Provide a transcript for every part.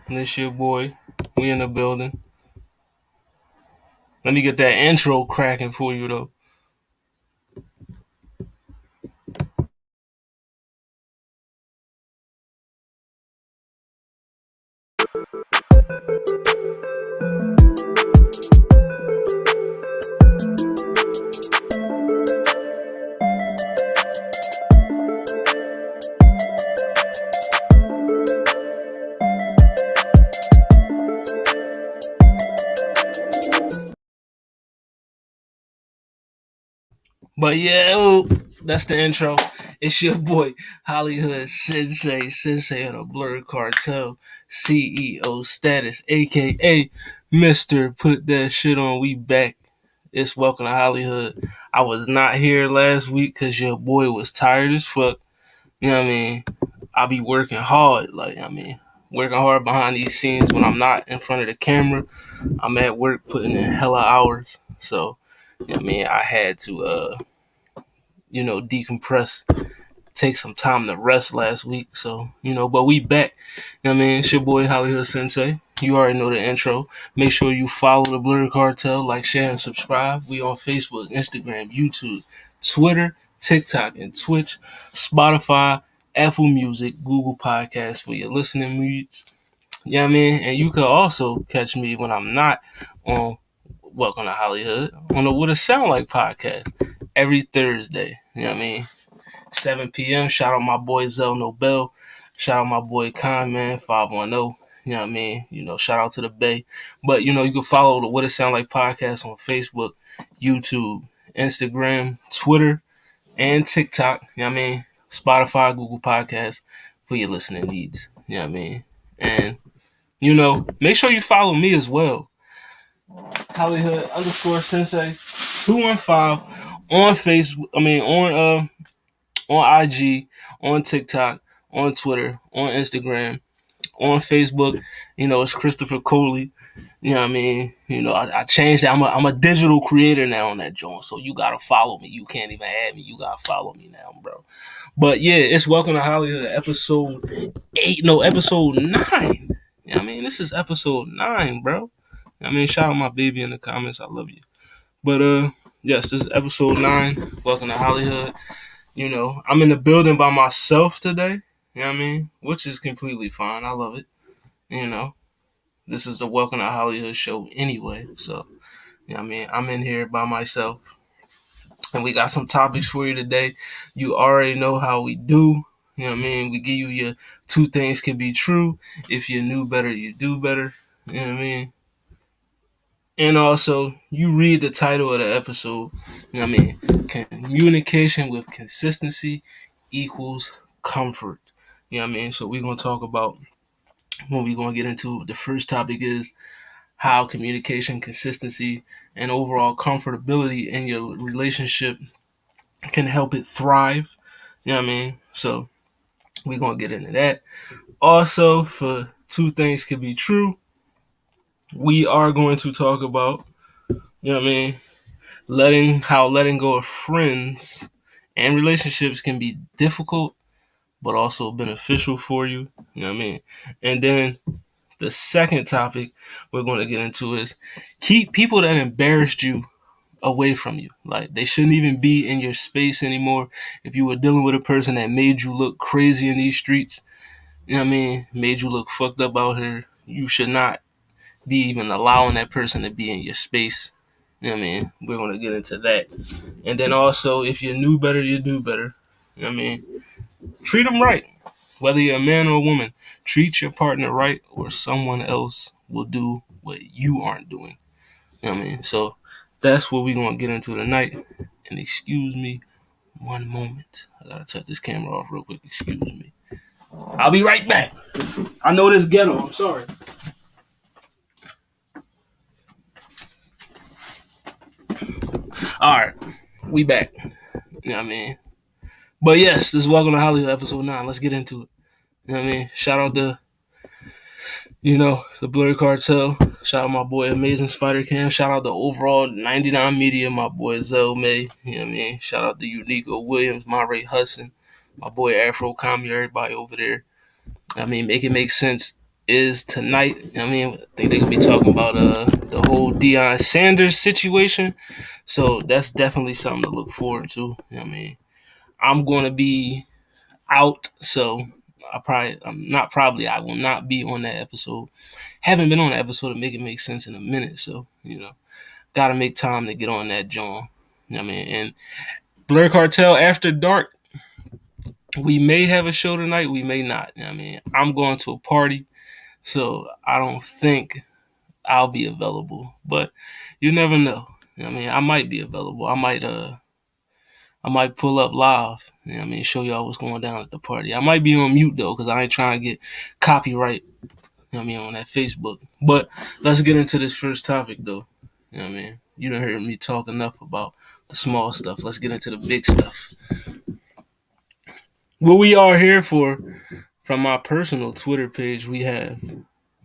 This your boy. We in the building. Let me get that intro cracking for you though. But yeah, that's the intro. It's your boy HollyHood Sensei of the Blurred Cartel, CEO status, aka Mister. Put that shit on. We back. It's welcome to HollyHood. I was not here last week because your boy was tired as fuck. You know what I mean? I be working hard, working hard behind these scenes when I'm not in front of the camera. I'm at work putting in hella hours. So, you know what I mean? I had to decompress, take some time to rest last week. So, but we back. You know what I mean? It's your boy HollyHood Sensei. You already know the intro. Make sure you follow the Blurred Cartel, like, share, and subscribe. We on Facebook, Instagram, YouTube, Twitter, TikTok, and Twitch, Spotify, Apple Music, Google Podcasts for your listening needs. Yeah, I mean, and you can also catch me when I'm not on Welcome to HollyHood on the What It Sound Like podcast every Thursday. You know what I mean? 7 p.m. Shout out my boy Zell Nobel. Shout out my boy Con Man 510. You know what I mean? Shout out to the Bay. But you can follow the What It Sound Like podcast on Facebook, YouTube, Instagram, Twitter, and TikTok. You know what I mean? Spotify, Google Podcasts for your listening needs. You know what I mean? And make sure you follow me as well. HollyHood _ Sensei 215 on Facebook. I mean on IG, on TikTok, on Twitter, on Instagram, on Facebook. It's Christopher Coley. You know what I mean? I changed that. I'm a digital creator now on that joint. So you gotta follow me. You can't even add me. You gotta follow me now, bro. But yeah, it's Welcome to HollyHood episode 8. No, episode 9. You know what I mean? This is episode 9, bro. I mean, shout out my baby in the comments. I love you. But yes, this is episode 9. Welcome to HollyHood. I'm in the building by myself today. You know what I mean? Which is completely fine. I love it. You know, this is the Welcome to HollyHood show anyway. So, you know what I mean? I'm in here by myself. And we got some topics for you today. You already know how we do. You know what I mean? We give you your 2 things can be true. If you knew better, you do better. You know what I mean? And also, you read the title of the episode. You know what I mean? Communication with consistency equals comfort. You know what I mean? So we're going to talk about, when we're going to get into the first topic is how communication, consistency, and overall comfortability in your relationship can help it thrive. You know what I mean? So we're going to get into that. Also, for 2 things can be true, we are going to talk about, you know what I mean, letting go of friends and relationships can be difficult but also beneficial for you. You know what I mean? And then the second topic we're going to get into is keep people that embarrassed you away from you. Like, they shouldn't even be in your space anymore. If you were dealing with a person that made you look crazy in these streets, you know what I mean, made you look fucked up out here, you should not be even allowing that person to be in your space. You know what I mean? We're going to get into that. And then also, if you knew better, you do better. You know what I mean? Treat them right. Whether you're a man or a woman, treat your partner right or someone else will do what you aren't doing. You know what I mean? So that's what we're going to get into tonight. And excuse me one moment. I got to turn this camera off real quick. Excuse me. I'll be right back. I know this ghetto. I'm sorry. All right. We back. You know what I mean? But yes, this is Welcome to HollyHood episode 9. Let's get into it. You know what I mean? Shout out to, the Blurry Cartel. Shout out my boy Amazing Spider Cam. Shout out to overall 99 Media, my boy Zell May. You know what I mean? Shout out to Unico Williams, Monray Hudson, my boy Afro Commie, everybody over there. I mean, make it make sense. is tonight. I mean, I think they're gonna be talking about the whole Deion Sanders situation. So that's definitely something to look forward to. I mean, I'm gonna be out, so I will not be on that episode. Haven't been on that episode to make it make sense in a minute, so gotta make time to get on that John. I mean, and Blur Cartel After Dark, we may have a show tonight, we may not. I mean, I'm going to a party, so I don't think I'll be available, but you never know. I mean, I might be available. I might pull up live. I mean, show y'all what's going down at the party. I might be on mute though, because I ain't trying to get copyright. On that Facebook. But let's get into this first topic though. You done heard me talk enough about the small stuff. Let's get into the big stuff. What we are here for, from my personal Twitter page, we have.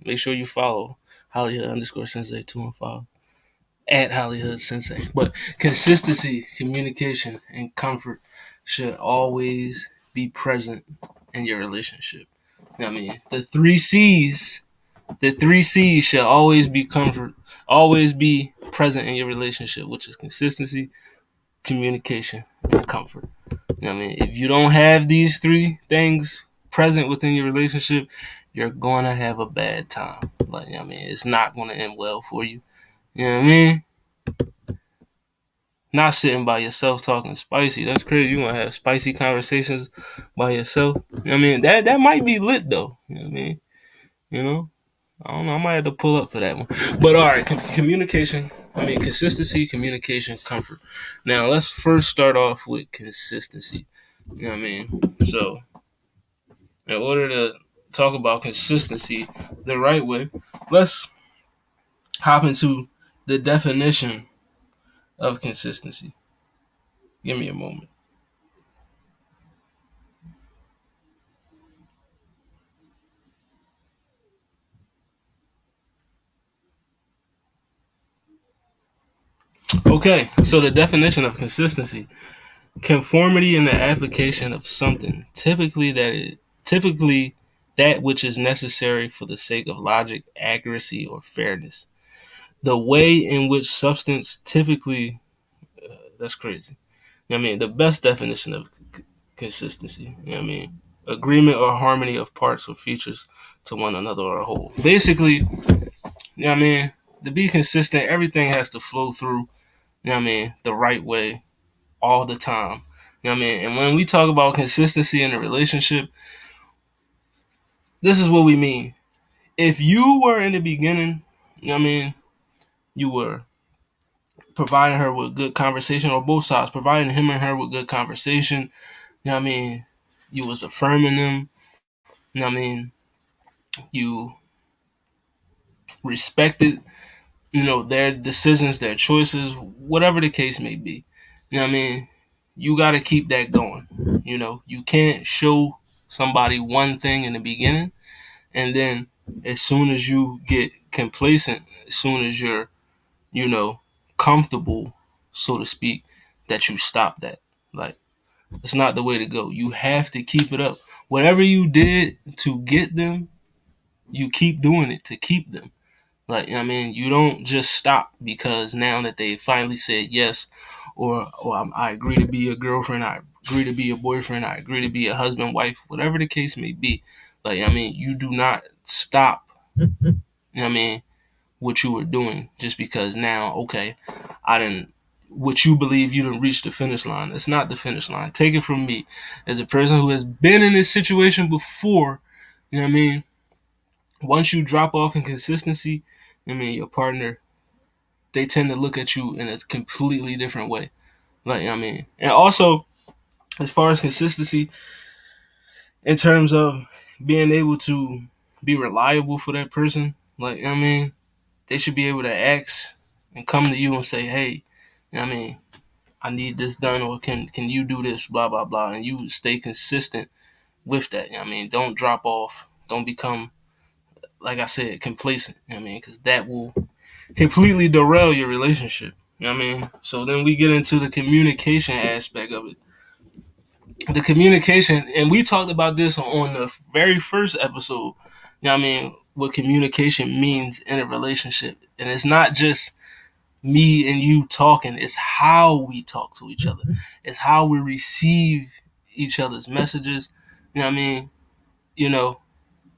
Make sure you follow HollyHood underscore Sensei 215 at HollyHood Sensei. But consistency, communication, and comfort should always be present in your relationship. The three C's should always be always be present in your relationship, which is consistency, communication, and comfort. If you don't have these three things present within your relationship, you're gonna have a bad time. It's not gonna end well for you. You know what I mean? Not sitting by yourself talking spicy. That's crazy. You want to have spicy conversations by yourself. That might be lit though. You know what I mean? I don't know. I might have to pull up for that one. But all right, communication. Consistency, communication, comfort. Now let's first start off with consistency. So in order to talk about consistency the right way, let's hop into the definition of consistency. Give me a moment. Okay, so the definition of consistency: conformity in the application of something, typically that which is necessary for the sake of logic, accuracy, or fairness. The way in which substance typically, that's crazy. The best definition of consistency. Agreement or harmony of parts or features to one another or a whole. Basically, to be consistent, everything has to flow through, the right way all the time. And when we talk about consistency in a relationship, this is what we mean. If you were in the beginning, you were providing her with good conversation, or both sides, providing him and her with good conversation, you was affirming them, you respected, their decisions, their choices, whatever the case may be. You got to keep that going. You can't show somebody one thing in the beginning, and then as soon as you get complacent, as soon as you're, comfortable, so to speak, that you stop that. Like, it's not the way to go. You have to keep it up. Whatever you did to get them, you keep doing it to keep them. You don't just stop because now that they finally said yes, or I agree to be your girlfriend, I agree to be your boyfriend, I agree to be your husband, wife, whatever the case may be. You do not stop, what you were doing just because now, okay, I didn't, what you believe you didn't reach the finish line. It's not the finish line. Take it from me. As a person who has been in this situation before, once you drop off in consistency, your partner, they tend to look at you in a completely different way. And also, as far as consistency, in terms of being able to be reliable for that person, they should be able to ask and come to you and say, hey, I need this done, or can you do this, blah, blah, blah. And you stay consistent with that. Don't drop off. Don't become, like I said, complacent. Because that will completely derail your relationship. So then we get into the communication aspect of it. The communication, and we talked about this on the very first episode. You know what I mean? What communication means in a relationship. And it's not just me and you talking, it's how we talk to each other. It's how we receive each other's messages. You know what I mean? You know,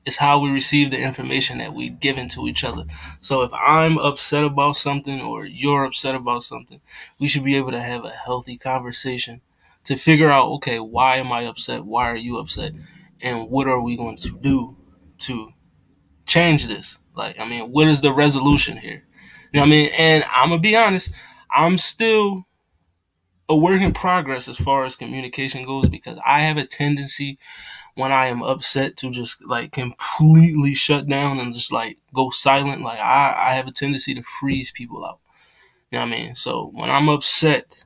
it's how we receive the information that we've given to each other. So if I'm upset about something or you're upset about something, we should be able to have a healthy conversation to figure out, okay, why am I upset? Why are you upset? And what are we going to do to change this? Like, I mean, what is the resolution here? You know what I mean? And I'm going to be honest, I'm still a work in progress as far as communication goes, because I have a tendency when I am upset to just like completely shut down and just like go silent. Like I have a tendency to freeze people out. You know what I mean? So when I'm upset,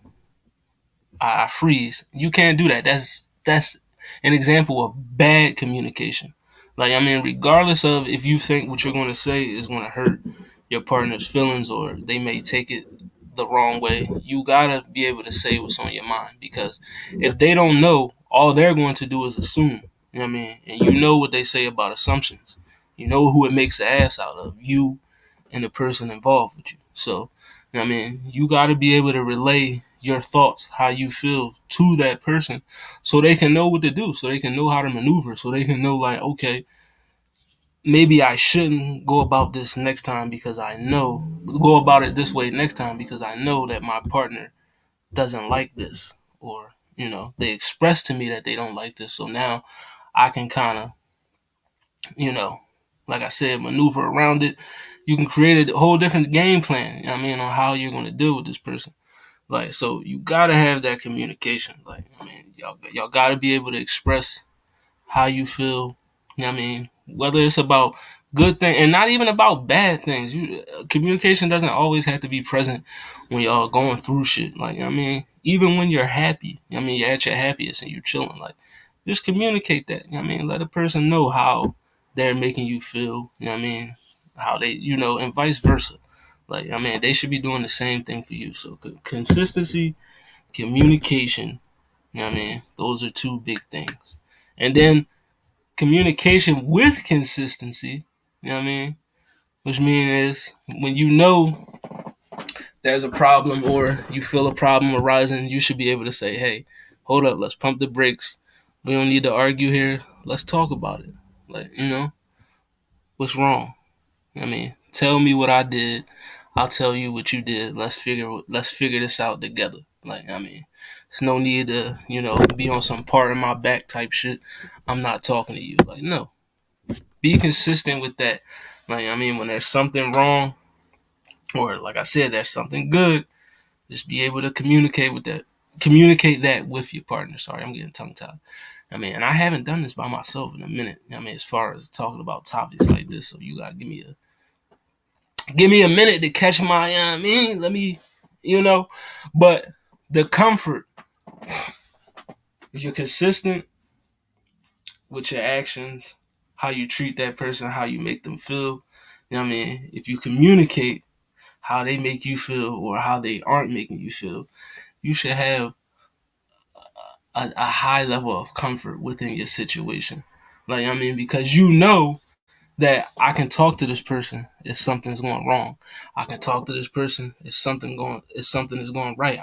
I freeze. You can't do that. That's an example of bad communication. Like, I mean, regardless of if you think what you're going to say is going to hurt your partner's feelings or they may take it the wrong way, you gotta be able to say what's on your mind, because if they don't know, all they're going to do is assume. You know what I mean? And you know what they say about assumptions. You know who it makes the ass out of, you and the person involved with you. So, I mean, you got to be able to relay your thoughts, how you feel to that person, so they can know what to do, so they can know how to maneuver, so they can know, like, okay, maybe I shouldn't go about this next time because I know, go about it this way next time because I know that my partner doesn't like this. Or, they express to me that they don't like this. So now I can kind of, you know, like I said, maneuver around it. You can create a whole different game plan, you know what I mean, on how you're going to deal with this person. Like, so you got to have that communication. Like, I mean, y'all got to be able to express how you feel. You know what I mean? Whether it's about good things and not even about bad things. Communication doesn't always have to be present when y'all going through shit. Like, you know what I mean? Even when you're happy, you know what I mean, you're at your happiest and you're chilling. Like, just communicate that. You know what I mean? Let a person know how they're making you feel. You know what I mean? How they, and vice versa. Like, I mean, they should be doing the same thing for you. So consistency, communication, you know what I mean? Those are two big things. And then communication with consistency, you know what I mean? Which means is when you know there's a problem or you feel a problem arising, you should be able to say, hey, hold up, let's pump the brakes. We don't need to argue here. Let's talk about it. Like, what's wrong? I mean, tell me what I did. I'll tell you what you did. Let's figure this out together. Like, I mean, there's no need to, be on some part of my back type shit. I'm not talking to you. Like, no. Be consistent with that. Like, I mean, when there's something wrong, or like I said, there's something good, just be able to communicate with that. Communicate that with your partner. Sorry, I'm getting tongue tied. I mean, and I haven't done this by myself in a minute. I mean, as far as talking about topics like this, so you gotta give me a minute to catch my let me, but the comfort, if you're consistent with your actions, how you treat that person, how you make them feel, you know what I mean, if you communicate how they make you feel or how they aren't making you feel, you should have a high level of comfort within your situation. Like, I mean, because that I can talk to this person if something's going wrong. I can talk to this person if something is going right.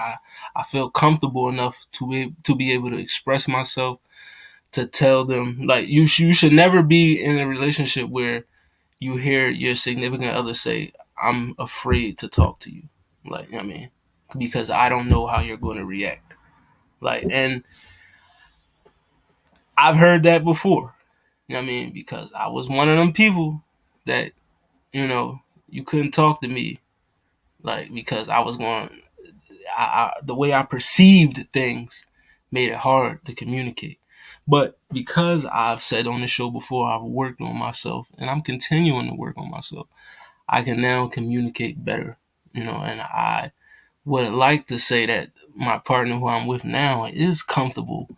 I feel comfortable enough to be able to express myself, to tell them, like, you should never be in a relationship where you hear your significant other say, I'm afraid to talk to you. Like, I mean, because I don't know how you're going to react. Like, and I've heard that before. You know what I mean? Because I was one of them people that, you couldn't talk to me, like, because I was going, the way I perceived things made it hard to communicate. But because I've said on the show before, I've worked on myself and I'm continuing to work on myself, I can now communicate better, and I would like to say that my partner who I'm with now is comfortable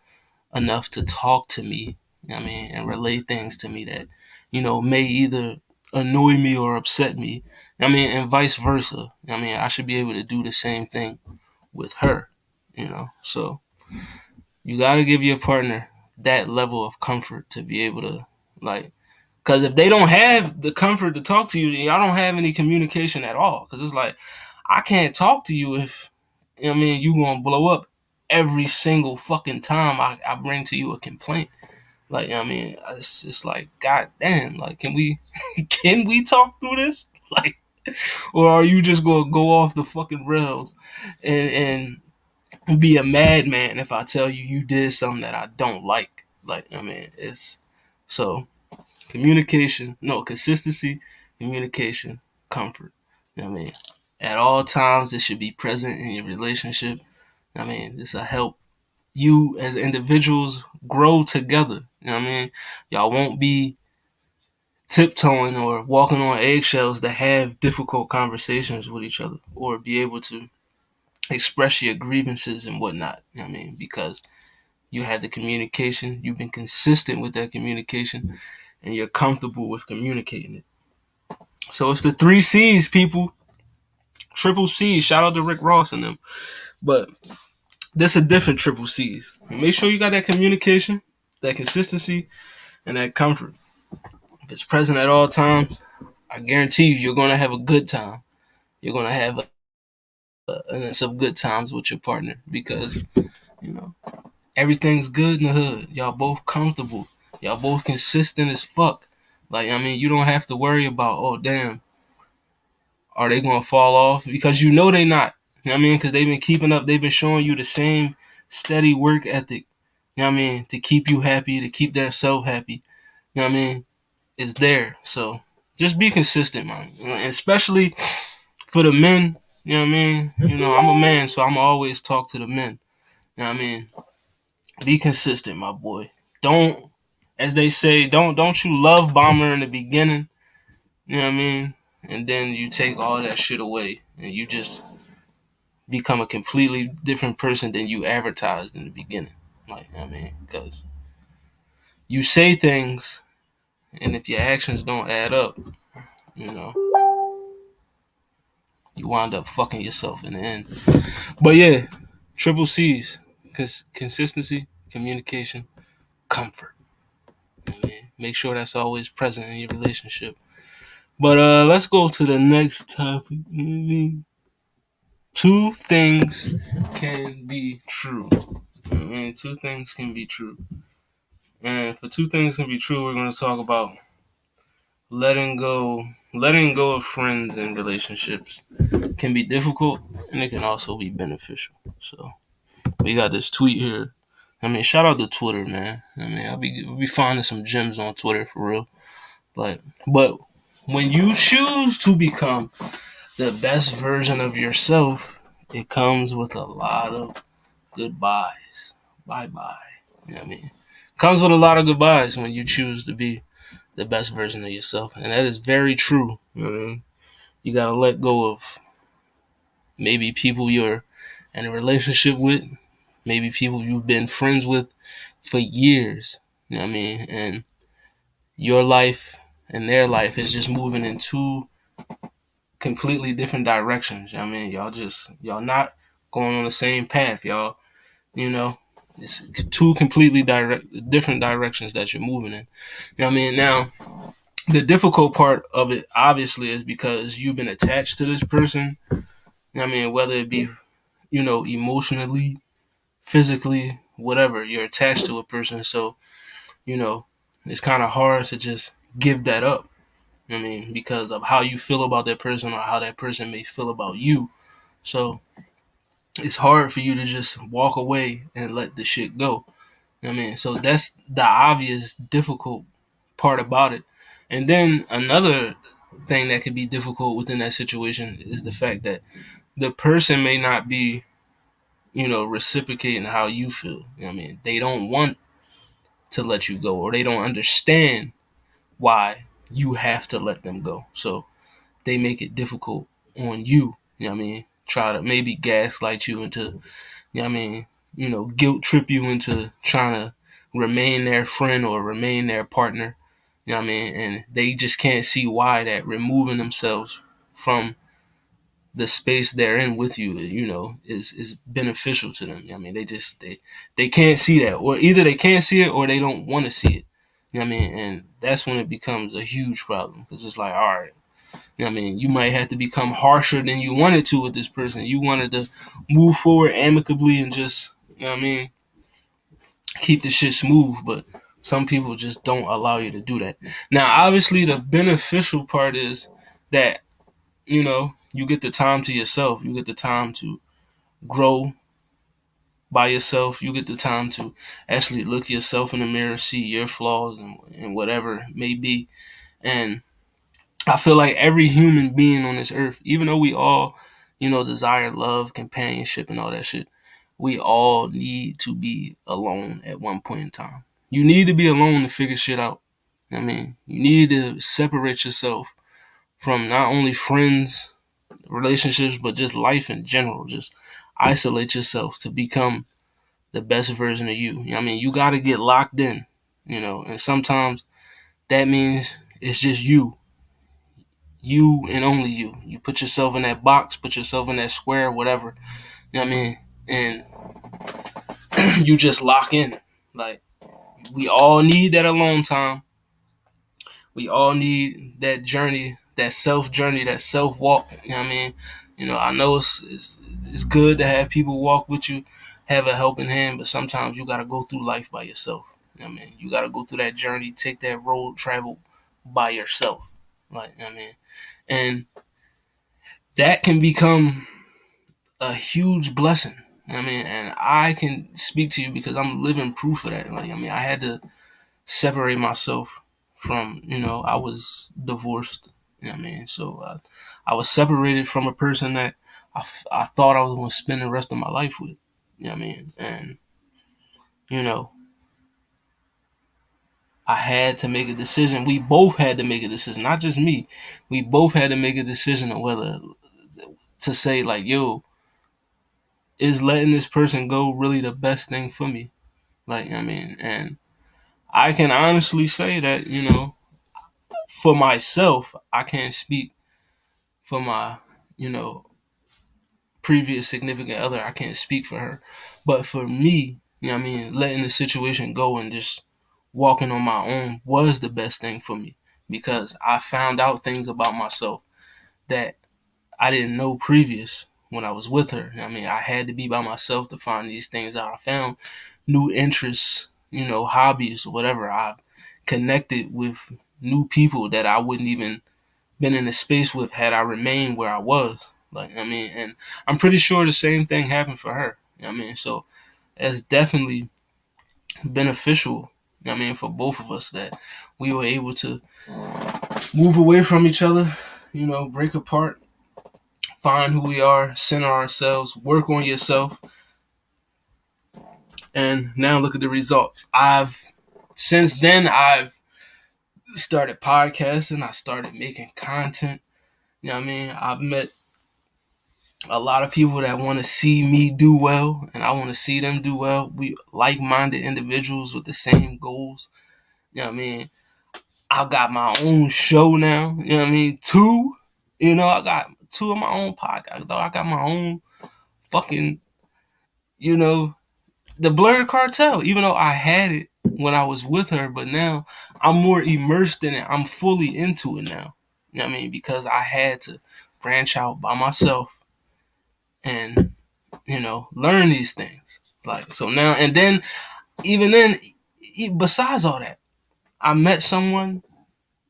enough to talk to me, you know what I mean, and relay things to me that, may either annoy me or upset me. I mean, and vice versa. I mean, I should be able to do the same thing with her, So you got to give your partner that level of comfort to be able to, like, Because if they don't have the comfort to talk to you, then y'all don't have any communication at all. Because it's like, I can't talk to you if, you know what I mean, you gonna blow up every single fucking time I bring to you a complaint. Like, you know what I mean, it's just like, god damn, like, can we can we talk through this? Like, or are you just gonna go off the fucking rails and be a madman if I tell you you did something that I don't like? Like, I mean, it's so communication, no, consistency, communication, comfort. You know what I mean? At all times, it should be present in your relationship. I mean, this will help you as individuals grow together. You know what I mean? Y'all won't be tiptoeing or walking on eggshells to have difficult conversations with each other or be able to express your grievances and whatnot. You know what I mean? Because you had the communication, you've been consistent with that communication, and you're comfortable with communicating it. So it's the 3 C's, people. Triple C. Shout out to Rick Ross and them. But this is a different triple C's. Make sure you got that communication, that consistency, and that comfort. If it's present at all times, I guarantee you're going to have a good time. You're going to have some good times with your partner because, you know, everything's good in the hood. Y'all both comfortable. Y'all both consistent as fuck. Like, I mean, you don't have to worry about, oh, damn, are they going to fall off? Because you know they not. You know what I mean? Because they've been keeping up. They've been showing you the same steady work ethic. You know what I mean? To keep you happy, to keep their self happy. You know what I mean? It's there. So just be consistent, man. And especially for the men. You know what I mean? You know, I'm a man, so I'm always talk to the men. You know what I mean? Be consistent, my boy. Don't, as they say, don't you love bomber in the beginning. You know what I mean? And then you take all that shit away and you just become a completely different person than you advertised in the beginning. Like, I mean, because you say things and if your actions don't add up, you know, you wind up fucking yourself in the end. But yeah, triple C's. Consistency, communication, comfort. I mean, make sure that's always present in your relationship. But let's go to the next topic. You know what I mean? Two things can be true. I mean, two things can be true. And for two things can be true, we're going to talk about letting go. Letting go of friends and relationships can be difficult, and it can also be beneficial. So we got this tweet here. I mean, shout out to Twitter, man. I mean, I'll be finding some gems on Twitter for real. Like, but when you choose to become the best version of yourself, it comes with a lot of goodbyes. Bye bye. You know what I mean? Comes with a lot of goodbyes when you choose to be the best version of yourself. And that is very true. You know what I mean? You gotta let go of maybe people you're in a relationship with, maybe people you've been friends with for years. You know what I mean? And your life and their life is just moving in two completely different directions. You know what I mean? Y'all not going on the same path. Y'all, you know, it's two completely different directions that you're moving in. You know what I mean? Now, the difficult part of it obviously is because you've been attached to this person. You know what I mean? Whether it be, you know, emotionally, physically, whatever, you're attached to a person. So, you know, it's kind of hard to just give that up. You know what I mean? Because of how you feel about that person or how that person may feel about you. So it's hard for you to just walk away and let the shit go. You know what I mean? So that's the obvious difficult part about it. And then another thing that could be difficult within that situation is the fact that the person may not be, you know, reciprocating how you feel. You know what I mean? They don't want to let you go or they don't understand why you have to let them go. So they make it difficult on you. You know what I mean? Try to maybe gaslight you into, you know what I mean, you know, guilt trip you into trying to remain their friend or remain their partner. You know what I mean? And they just can't see why that removing themselves from the space they're in with you, you know, is beneficial to them. You know what I mean? They can't see that. Or either they can't see it or they don't want to see it. You know what I mean? And that's when it becomes a huge problem. Because it's like, all right, you know what I mean, you might have to become harsher than you wanted to with this person. You wanted to move forward amicably and just, you know what I mean, keep the shit smooth, but some people just don't allow you to do that. Now, obviously, the beneficial part is that, you know, you get the time to yourself. You get the time to grow by yourself. You get the time to actually look yourself in the mirror, see your flaws and whatever it may be. And I feel like every human being on this earth, even though we all, you know, desire love, companionship, and all that shit, we all need to be alone at one point in time. You need to be alone to figure shit out. I mean, you need to separate yourself from not only friends, relationships, but just life in general. Just isolate yourself to become the best version of you. I mean, you got to get locked in, you know, and sometimes that means it's just you and only you. You put yourself in that box, put yourself in that square, whatever. You know what I mean? And you just lock in. Like, we all need that alone time. We all need that journey, that self journey, that self walk. You know what I mean? You know, I know it's good to have people walk with you, have a helping hand, but sometimes you gotta go through life by yourself. You know what I mean? You gotta go through that journey, take that road, travel by yourself. Like, you know what I mean? And that can become a huge blessing. I mean, and I can speak to you because I'm living proof of that. Like, I mean, I had to separate myself from, you know, I was divorced. You know what I mean? So I was separated from a person that I thought I was going to spend the rest of my life with. You know what I mean? And, you know, I had to make a decision. We both had to make a decision, not just me. We both had to make a decision on whether to say, like, yo, is letting this person go really the best thing for me? Like, you know what I mean? And I can honestly say that, you know, for myself, I can't speak for my, you know, previous significant other. I can't speak for her. But for me, you know what I mean, letting the situation go and just walking on my own was the best thing for me because I found out things about myself that I didn't know previous when I was with her. I mean, I had to be by myself to find these things out. I found new interests, you know, hobbies, whatever. I connected with new people that I wouldn't even been in a space with had I remained where I was. Like, I mean, and I'm pretty sure the same thing happened for her. You know what I mean? So it's definitely beneficial, you know what I mean, for both of us that we were able to move away from each other, you know, break apart, find who we are, center ourselves, work on yourself, and now look at the results. Since then I've started podcasting, I started making content. You know what I mean? I've met a lot of people that want to see me do well, and I want to see them do well. We like-minded individuals with the same goals. You know what I mean? I've got my own show now. You know what I mean? Two. You know, I got two of my own podcasts. I got my own fucking, you know, the Blurred Cartel. Even though I had it when I was with her, but now I'm more immersed in it. I'm fully into it now. You know what I mean? Because I had to branch out by myself and, you know, learn these things. Like, so now, and then, even then, besides all that, I met someone,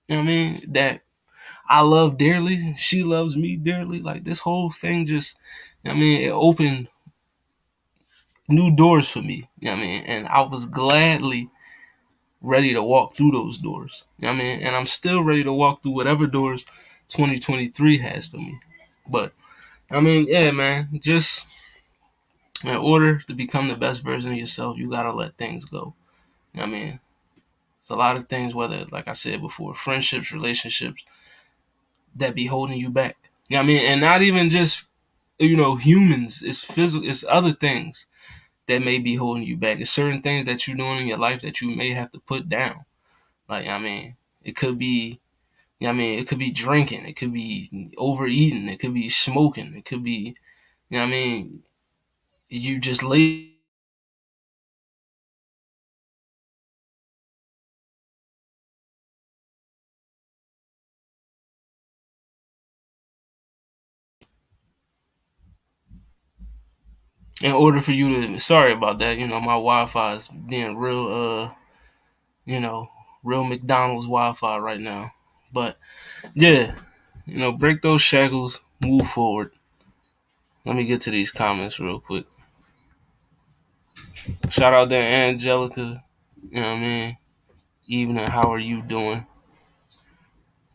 you know what I mean, that I love dearly. She loves me dearly. Like, this whole thing just, you know what I mean, it opened new doors for me. You know what I mean? And I was gladly ready to walk through those doors. You know what I mean? And I'm still ready to walk through whatever doors 2023 has for me. But, I mean, yeah, man, just in order to become the best version of yourself, you gotta let things go. You know what I mean? It's a lot of things, whether, like I said before, friendships, relationships, that be holding you back. You know what I mean? And not even just, you know, humans. It's physical. It's other things that may be holding you back. It's certain things that you're doing in your life that you may have to put down. Like, I mean, it could be, you know what I mean, it could be drinking. It could be overeating. It could be smoking. It could be, you know what I mean, you just lay in order for you to, sorry about that, my Wi-Fi is being real, you know, real McDonald's Wi-Fi right now. But yeah, break those shackles, move forward. Let me get to these comments real quick. Shout out there, Angelica. You know what I mean? Evening, how are you doing?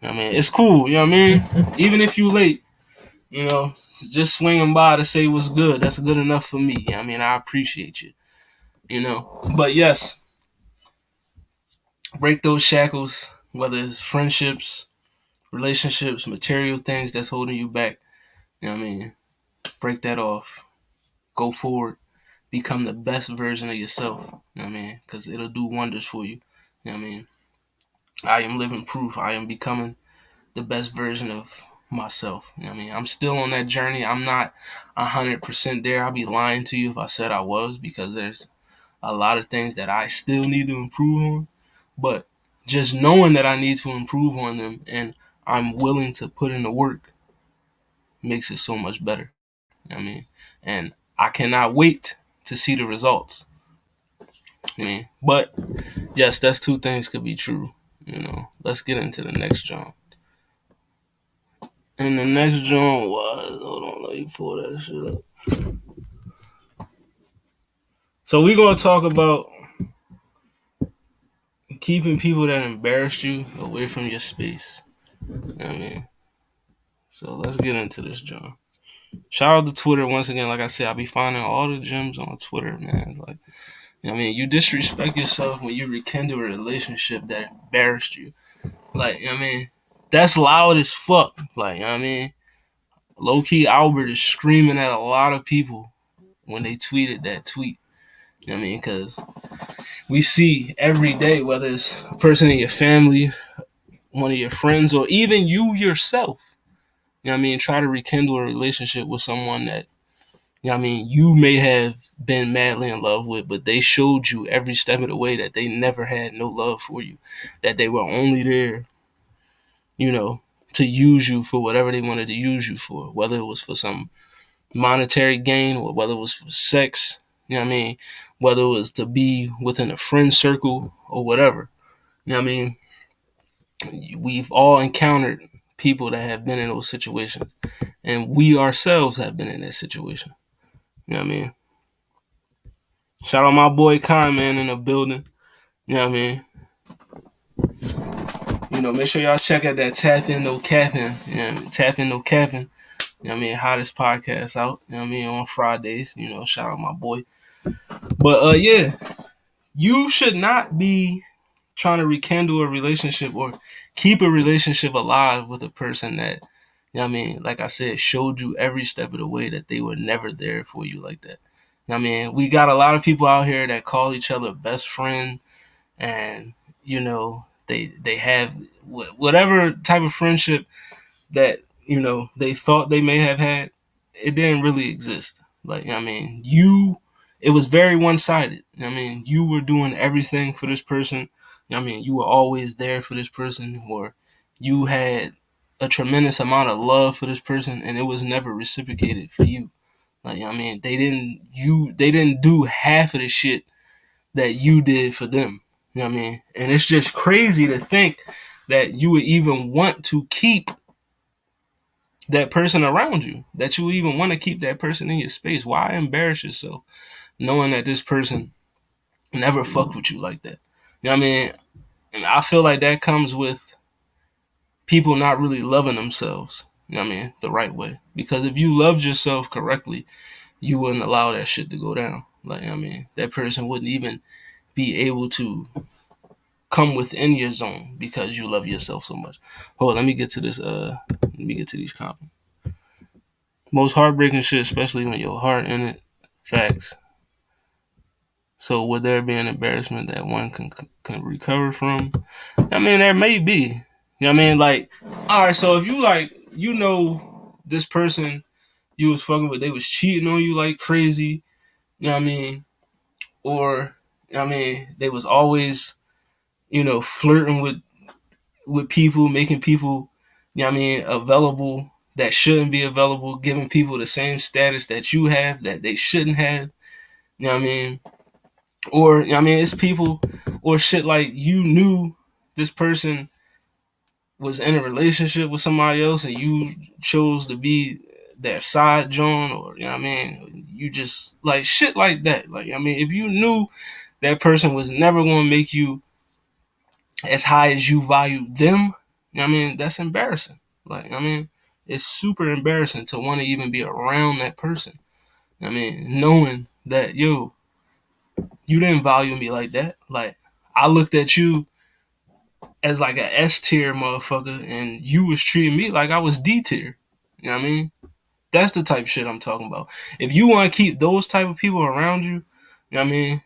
It's cool. You know what I mean? Even if you late, you know, just swinging by to say what's good. That's good enough for me. I appreciate you. But yes, break those shackles. Whether it's friendships, relationships, material things that's holding you back. Break that off. Go forward. Become the best version of yourself. Because it'll do wonders for you. You know what I mean? I am living proof. I am becoming the best version of myself. I'm still on that journey. I'm not 100% there. I'd be lying to you if I said I was, because there's a lot of things that I still need to improve on. But just knowing that I need to improve on them and I'm willing to put in the work makes it so much better. And I cannot wait to see the results. But yes, that's two things could be true. Let's get into the next John. And the next John was, hold on, let me pull that shit up. So we're gonna talk about keeping people that embarrassed you away from your space. So let's get into this, John. Shout out to Twitter once again. Like I said, I'll be finding all the gems on Twitter, man. Like, you disrespect yourself when you rekindle a relationship that embarrassed you. Like, that's loud as fuck. Like, low key Albert is screaming at a lot of people when they tweeted that tweet. Because we see every day, whether it's a person in your family, one of your friends, or even you yourself, try to rekindle a relationship with someone that, you may have been madly in love with, but they showed you every step of the way that they never had no love for you, that they were only there, to use you for whatever they wanted to use you for, whether it was for some monetary gain or whether it was for sex, whether it was to be within a friend circle or whatever. We've all encountered people that have been in those situations, and we ourselves have been in that situation. You know what I mean? Shout out my boy Con Man in the building. You know what I mean? Make sure y'all check out that Tap In No Capping. Tap In No Capping. Hottest podcast out. On Fridays. Shout out my boy. But yeah, you should not be trying to rekindle a relationship or keep a relationship alive with a person that, like I said, showed you every step of the way that they were never there for you like that. We got a lot of people out here that call each other best friend, and they have whatever type of friendship that they thought they may have had. It didn't really exist. Like, it was very one-sided. You were doing everything for this person. You were always there for this person, or you had a tremendous amount of love for this person, and it was never reciprocated for you. Like, they didn't do half of the shit that you did for them. And it's just crazy to think that you would even want to keep that person around you, that you even want to keep that person in your space. Why embarrass yourself knowing that this person never fucked with you like that? And I feel like that comes with people not really loving themselves, the right way. Because if you loved yourself correctly, you wouldn't allow that shit to go down. Like, that person wouldn't even be able to come within your zone because you love yourself so much. Hold on, let me get to this. Let me get to these comments. Most heartbreaking shit, especially when your heart in it. Facts. So would there be an embarrassment that one can recover from? There may be. Like, all right. So if you this person you was fucking with, they was cheating on you like crazy. Or they was always flirting with people, making people, available that shouldn't be available, giving people the same status that you have that they shouldn't have. You know what I mean? Or I mean, it's people or shit like you knew this person was in a relationship with somebody else and you chose to be their side John, or you know what I mean, you just like shit like that. Like I mean, if you knew that person was never gonna make you as high as you value them, you know what I mean, that's embarrassing. Like I mean, it's super embarrassing to want to even be around that person. I mean, knowing that you didn't value me like that. Like I looked at you as like a S tier motherfucker, and you was treating me like I was D tier. You know what I mean? That's the type of shit I'm talking about. If you want to keep those type of people around you, you know what I mean,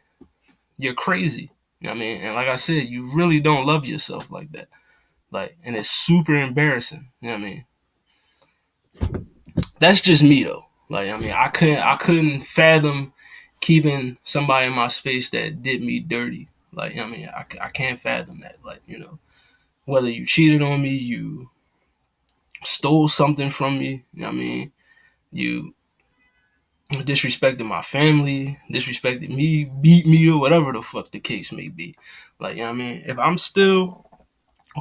you're crazy. You know what I mean? And like I said, you really don't love yourself like that. Like, and it's super embarrassing. You know what I mean? That's just me though. Like, I mean, I couldn't fathom keeping somebody in my space that did me dirty. Like, I mean, I can't fathom that. Like, you know, whether you cheated on me, you stole something from me, you know what I mean, you disrespected my family, disrespected me, beat me, or whatever the fuck the case may be. Like, you know what I mean? If I'm still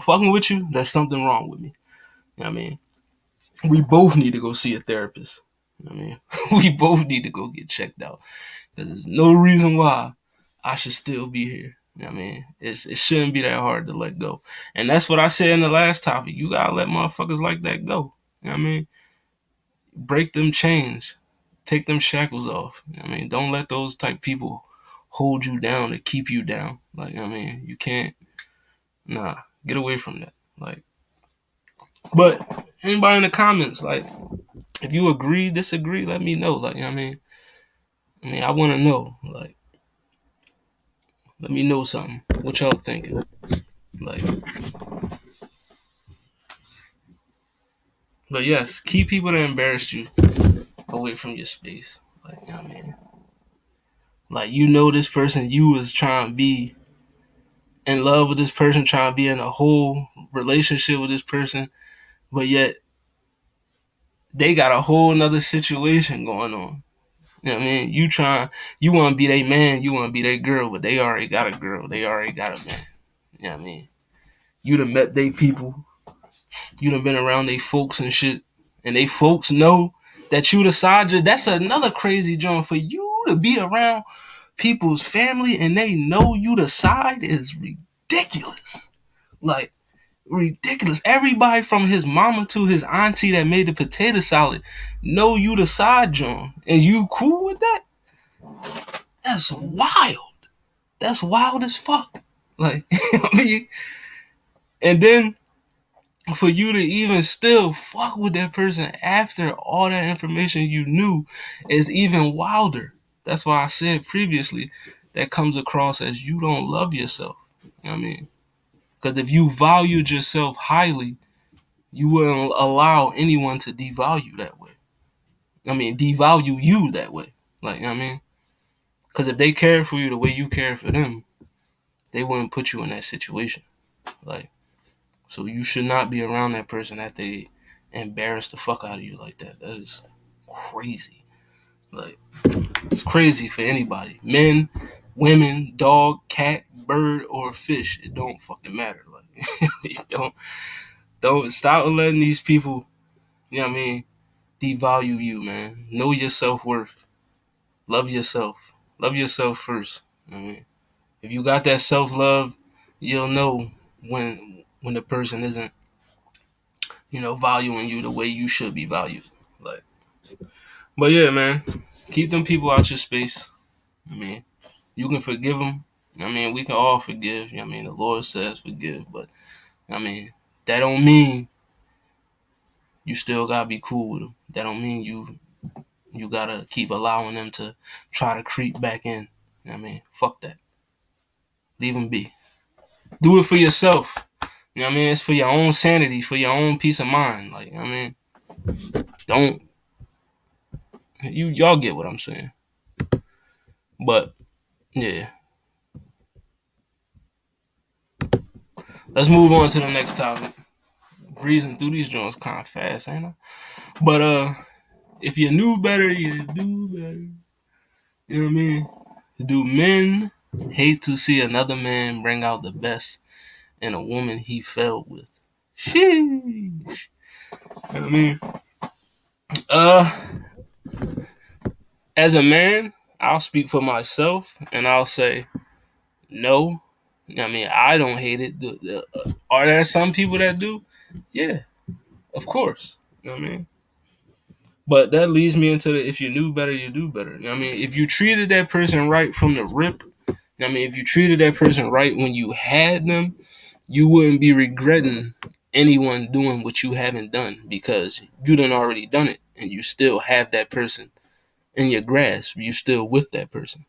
fucking with you, there's something wrong with me. You know what I mean? We both need to go see a therapist. You know what I mean? We both need to go get checked out. Because there's no reason why I should still be here. You know what I mean? It shouldn't be that hard to let go. And that's what I said in the last topic. You gotta let motherfuckers like that go. You know what I mean? Break them chains. Take them shackles off. You know what I mean? Don't let those type people hold you down to keep you down. Like, you know what I mean? You can't, nah, get away from that. Like, but anybody in the comments, like, if you agree, disagree, let me know. Like, you know what I mean? I want to know. Like, let me know something. What y'all thinking? Like, but yes, keep people that embarrass you away from your space. Like, you know what I mean? Like, you know this person, you was trying to be in love with this person, trying to be in a whole relationship with this person, but yet they got a whole nother situation going on. You know what I mean? You want to be their man, you want to be their girl, but they already got a girl, they already got a man. You know what I mean? You done met they people, you done been around they folks and shit, and they folks know that you the side. That's another crazy joint for you to be around people's family and they know you the side is ridiculous. Like, ridiculous. Everybody from his mama to his auntie that made the potato salad know you the side John, and you cool with that? That's wild. That's wild as fuck. Like, I mean, and then for you to even still fuck with that person after all that information you knew is even wilder. That's why I said previously that comes across as you don't love yourself. You know what I mean? Because if you valued yourself highly, you wouldn't allow anyone to devalue that way. I mean, devalue you that way. Like, you know what I mean? Because if they cared for you the way you care for them, they wouldn't put you in that situation. Like, so you should not be around that person that they embarrass the fuck out of you like that. That is crazy. Like, it's crazy for anybody. Men, women, dog, cat, bird, or fish. It don't fucking matter. Like, don't stop letting these people, you know what I mean, devalue you, man. Know your self worth. Love yourself. Love yourself first. I mean, if you got that self love, you'll know when the person isn't, valuing you the way you should be valued. Like, but yeah, man, keep them people out your space. I mean, you can forgive them. I mean, we can all forgive. I mean, the Lord says forgive, but I mean, that don't mean you still gotta be cool with them. That don't mean you gotta keep allowing them to try to creep back in. I mean, fuck that. Leave them be. Do it for yourself. You know what I mean? It's for your own sanity, for your own peace of mind. Like, I mean, don't y'all get what I'm saying. But yeah. Let's move on to the next topic. breezing through these joints kind of fast, ain't I? But if you knew better, you do better. You know what I mean? Do men hate to see another man bring out the best in a woman he fell with? Sheesh. You know what I mean? Uh, as a man, I'll speak for myself and I'll say no. I mean, I don't hate it. Are there some people that do? Yeah, of course. You know what I mean? But that leads me into the if you knew better, you do better. You know what I mean? If you treated that person right from the rip, I mean, if you treated that person right when you had them, you wouldn't be regretting anyone doing what you haven't done because you done already done it and you still have that person in your grasp. You still with that person.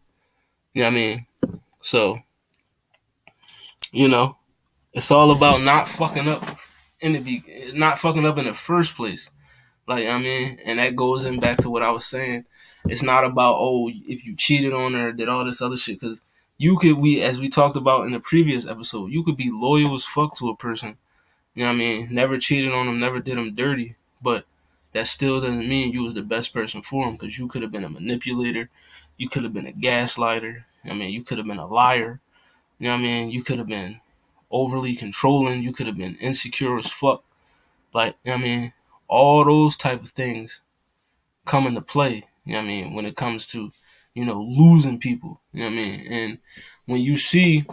You know what I mean? So, you know, it's all about not fucking up not fucking up in the first place. Like, I mean, and that goes in back to what I was saying. It's not about, oh, if you cheated on her or did all this other shit. Because as we talked about in the previous episode, you could be loyal as fuck to a person. You know what I mean? Never cheated on them, never did them dirty. But that still doesn't mean you was the best person for them because you could have been a manipulator. You could have been a gaslighter. I mean, you could have been a liar. You know what I mean? You could have been overly controlling. You could have been insecure as fuck. Like, you know what I mean? All those type of things come into play, you know what I mean, when it comes to, losing people, you know what I mean? And when you see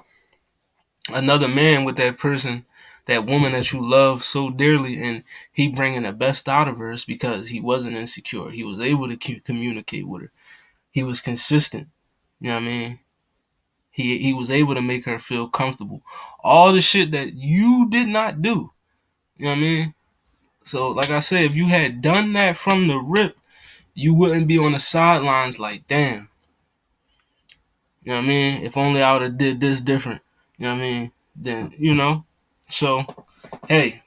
another man with that person, that woman that you love so dearly, and he bringing the best out of her, it's because he wasn't insecure. He was able to communicate with her. He was consistent, you know what I mean? He was able to make her feel comfortable. All the shit that you did not do, you know what I mean? So, like I said, if you had done that from the rip, you wouldn't be on the sidelines like, damn, you know what I mean? If only I would have did this different, you know what I mean? Then, So, hey,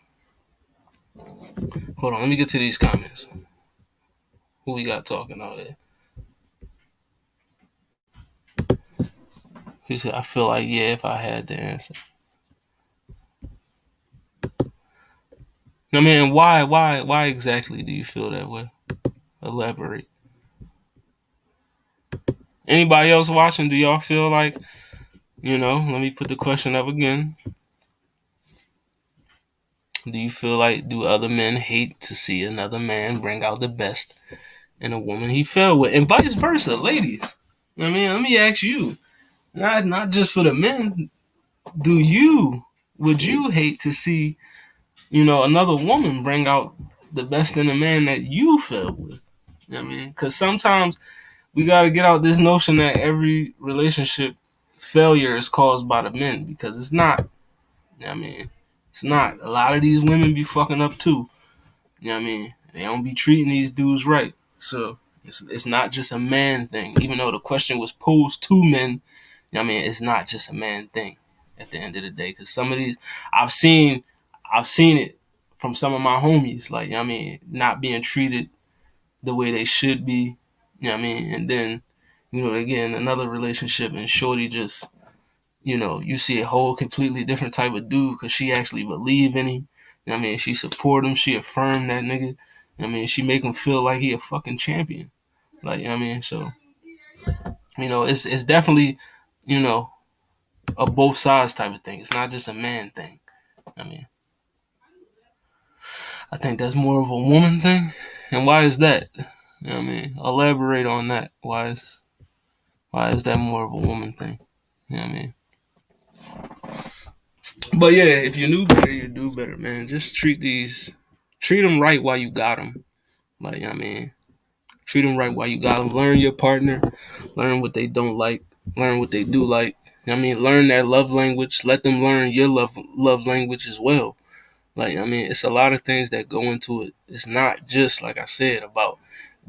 hold on, let me get to these comments. Who we got talking out there? He said, I feel like, yeah, if I had the answer. I mean, why exactly do you feel that way? Elaborate. Anybody else watching, do y'all feel like, let me put the question up again. Do you feel like, do other men hate to see another man bring out the best in a woman he fell with? And vice versa, ladies. I mean, let me ask you, not just for the men, would you hate to see, another woman bring out the best in a man that you fell with? You know what I mean? Because sometimes we got to get out this notion that every relationship failure is caused by the men, because it's not. You know what I mean? It's not. A lot of these women be fucking up too. You know what I mean? They don't be treating these dudes right. So it's not just a man thing. Even though the question was posed to men, you know what I mean? It's not just a man thing at the end of the day. Because some of these, I've seen it from some of my homies, like, you know what I mean, not being treated the way they should be. You know what I mean? And then, they get in another relationship and shorty just, you see a whole completely different type of dude because she actually believe in him. You know what I mean? She support him. She affirm that nigga. You know what I mean? She make him feel like he a fucking champion. Like, you know what I mean? So, it's definitely, you know, a both sides type of thing. It's not just a man thing. I mean, I think that's more of a woman thing. And why is that? You know what I mean? Elaborate on that. Why is that more of a woman thing? You know what I mean? But yeah, if you knew better, you do better, man. Just treat them right while you got them. Like, you know what I mean? Treat them right while you got them. Learn your partner. Learn what they don't like. Learn what they do like. You know what I mean? Learn their love language. Let them learn your love language as well. Like, I mean, it's a lot of things that go into it. It's not just, like I said, about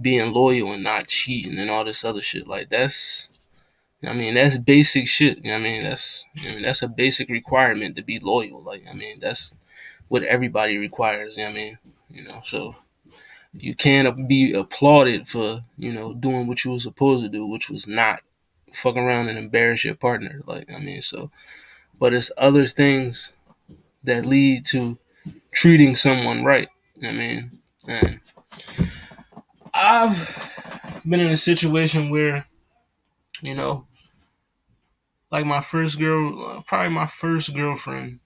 being loyal and not cheating and all this other shit. Like, that's basic shit. You know what I mean? That's a basic requirement to be loyal. Like, I mean, that's what everybody requires. You know what I mean? So you can't be applauded for, doing what you were supposed to do, which was not fuck around and embarrass your partner. Like, I mean, so, but it's other things that lead to treating someone right. I mean, and I've been in a situation where, you know, like my first girl, probably my first girlfriend,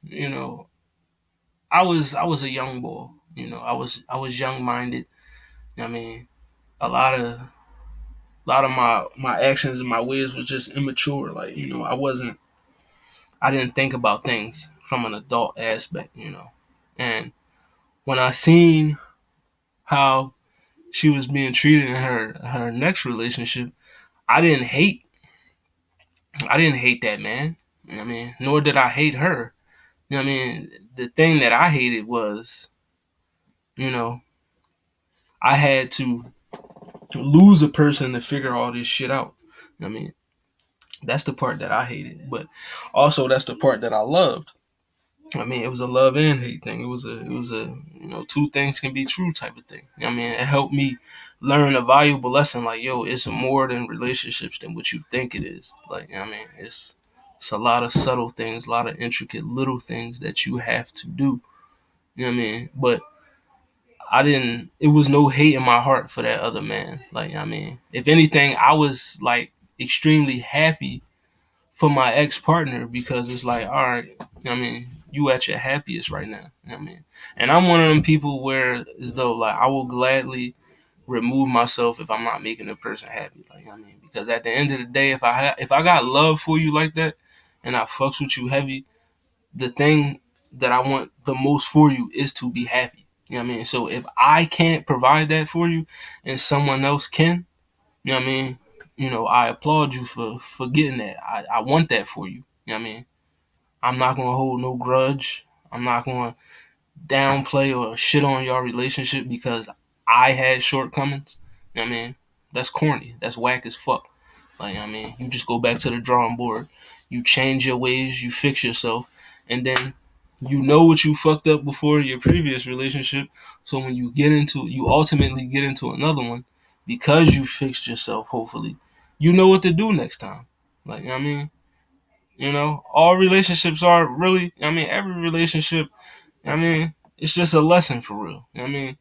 I was a young boy. I was young minded. I mean, a lot of my actions and my ways was just immature. Like, I didn't think about things from an adult aspect. And when I seen how she was being treated in her next relationship, I didn't hate I didn't hate that man. I mean, nor did I hate her. I mean, the thing that I hated was, you know, I had to lose a person to figure all this shit out. I mean, that's the part that I hated, but also that's the part that I loved. I mean, it was a love and hate thing. It was a two things can be true type of thing. I mean, it helped me learn a valuable lesson. Like, yo, it's more than relationships than what you think it is. Like, I mean, it's a lot of subtle things, a lot of intricate little things that you have to do. You know what I mean? But I didn't. It was no hate in my heart for that other man. Like, I mean, if anything, I was like extremely happy for my ex partner because it's like, all right, I mean, you at your happiest right now. I mean, and I'm one of them people where as though like I will gladly remove myself if I'm not making a person happy. Like, I mean, because at the end of the day, if I got love for you like that, and I fucks with you heavy, the thing that I want the most for you is to be happy. You know what I mean? So if I can't provide that for you, and someone else can, you know what I mean? I applaud you for getting that. I want that for you. You know what I mean? I'm not gonna hold no grudge. I'm not gonna downplay or shit on your relationship because I had shortcomings. You know what I mean? That's corny. That's whack as fuck. Like, I mean, you just go back to the drawing board. You change your ways, you fix yourself, and then you know what you fucked up before your previous relationship. So when you ultimately get into another one, because you fixed yourself, hopefully, you know what to do next time. Like, you know what I mean? All relationships are really, I mean, every relationship, I mean, it's just a lesson for real. You know what I mean?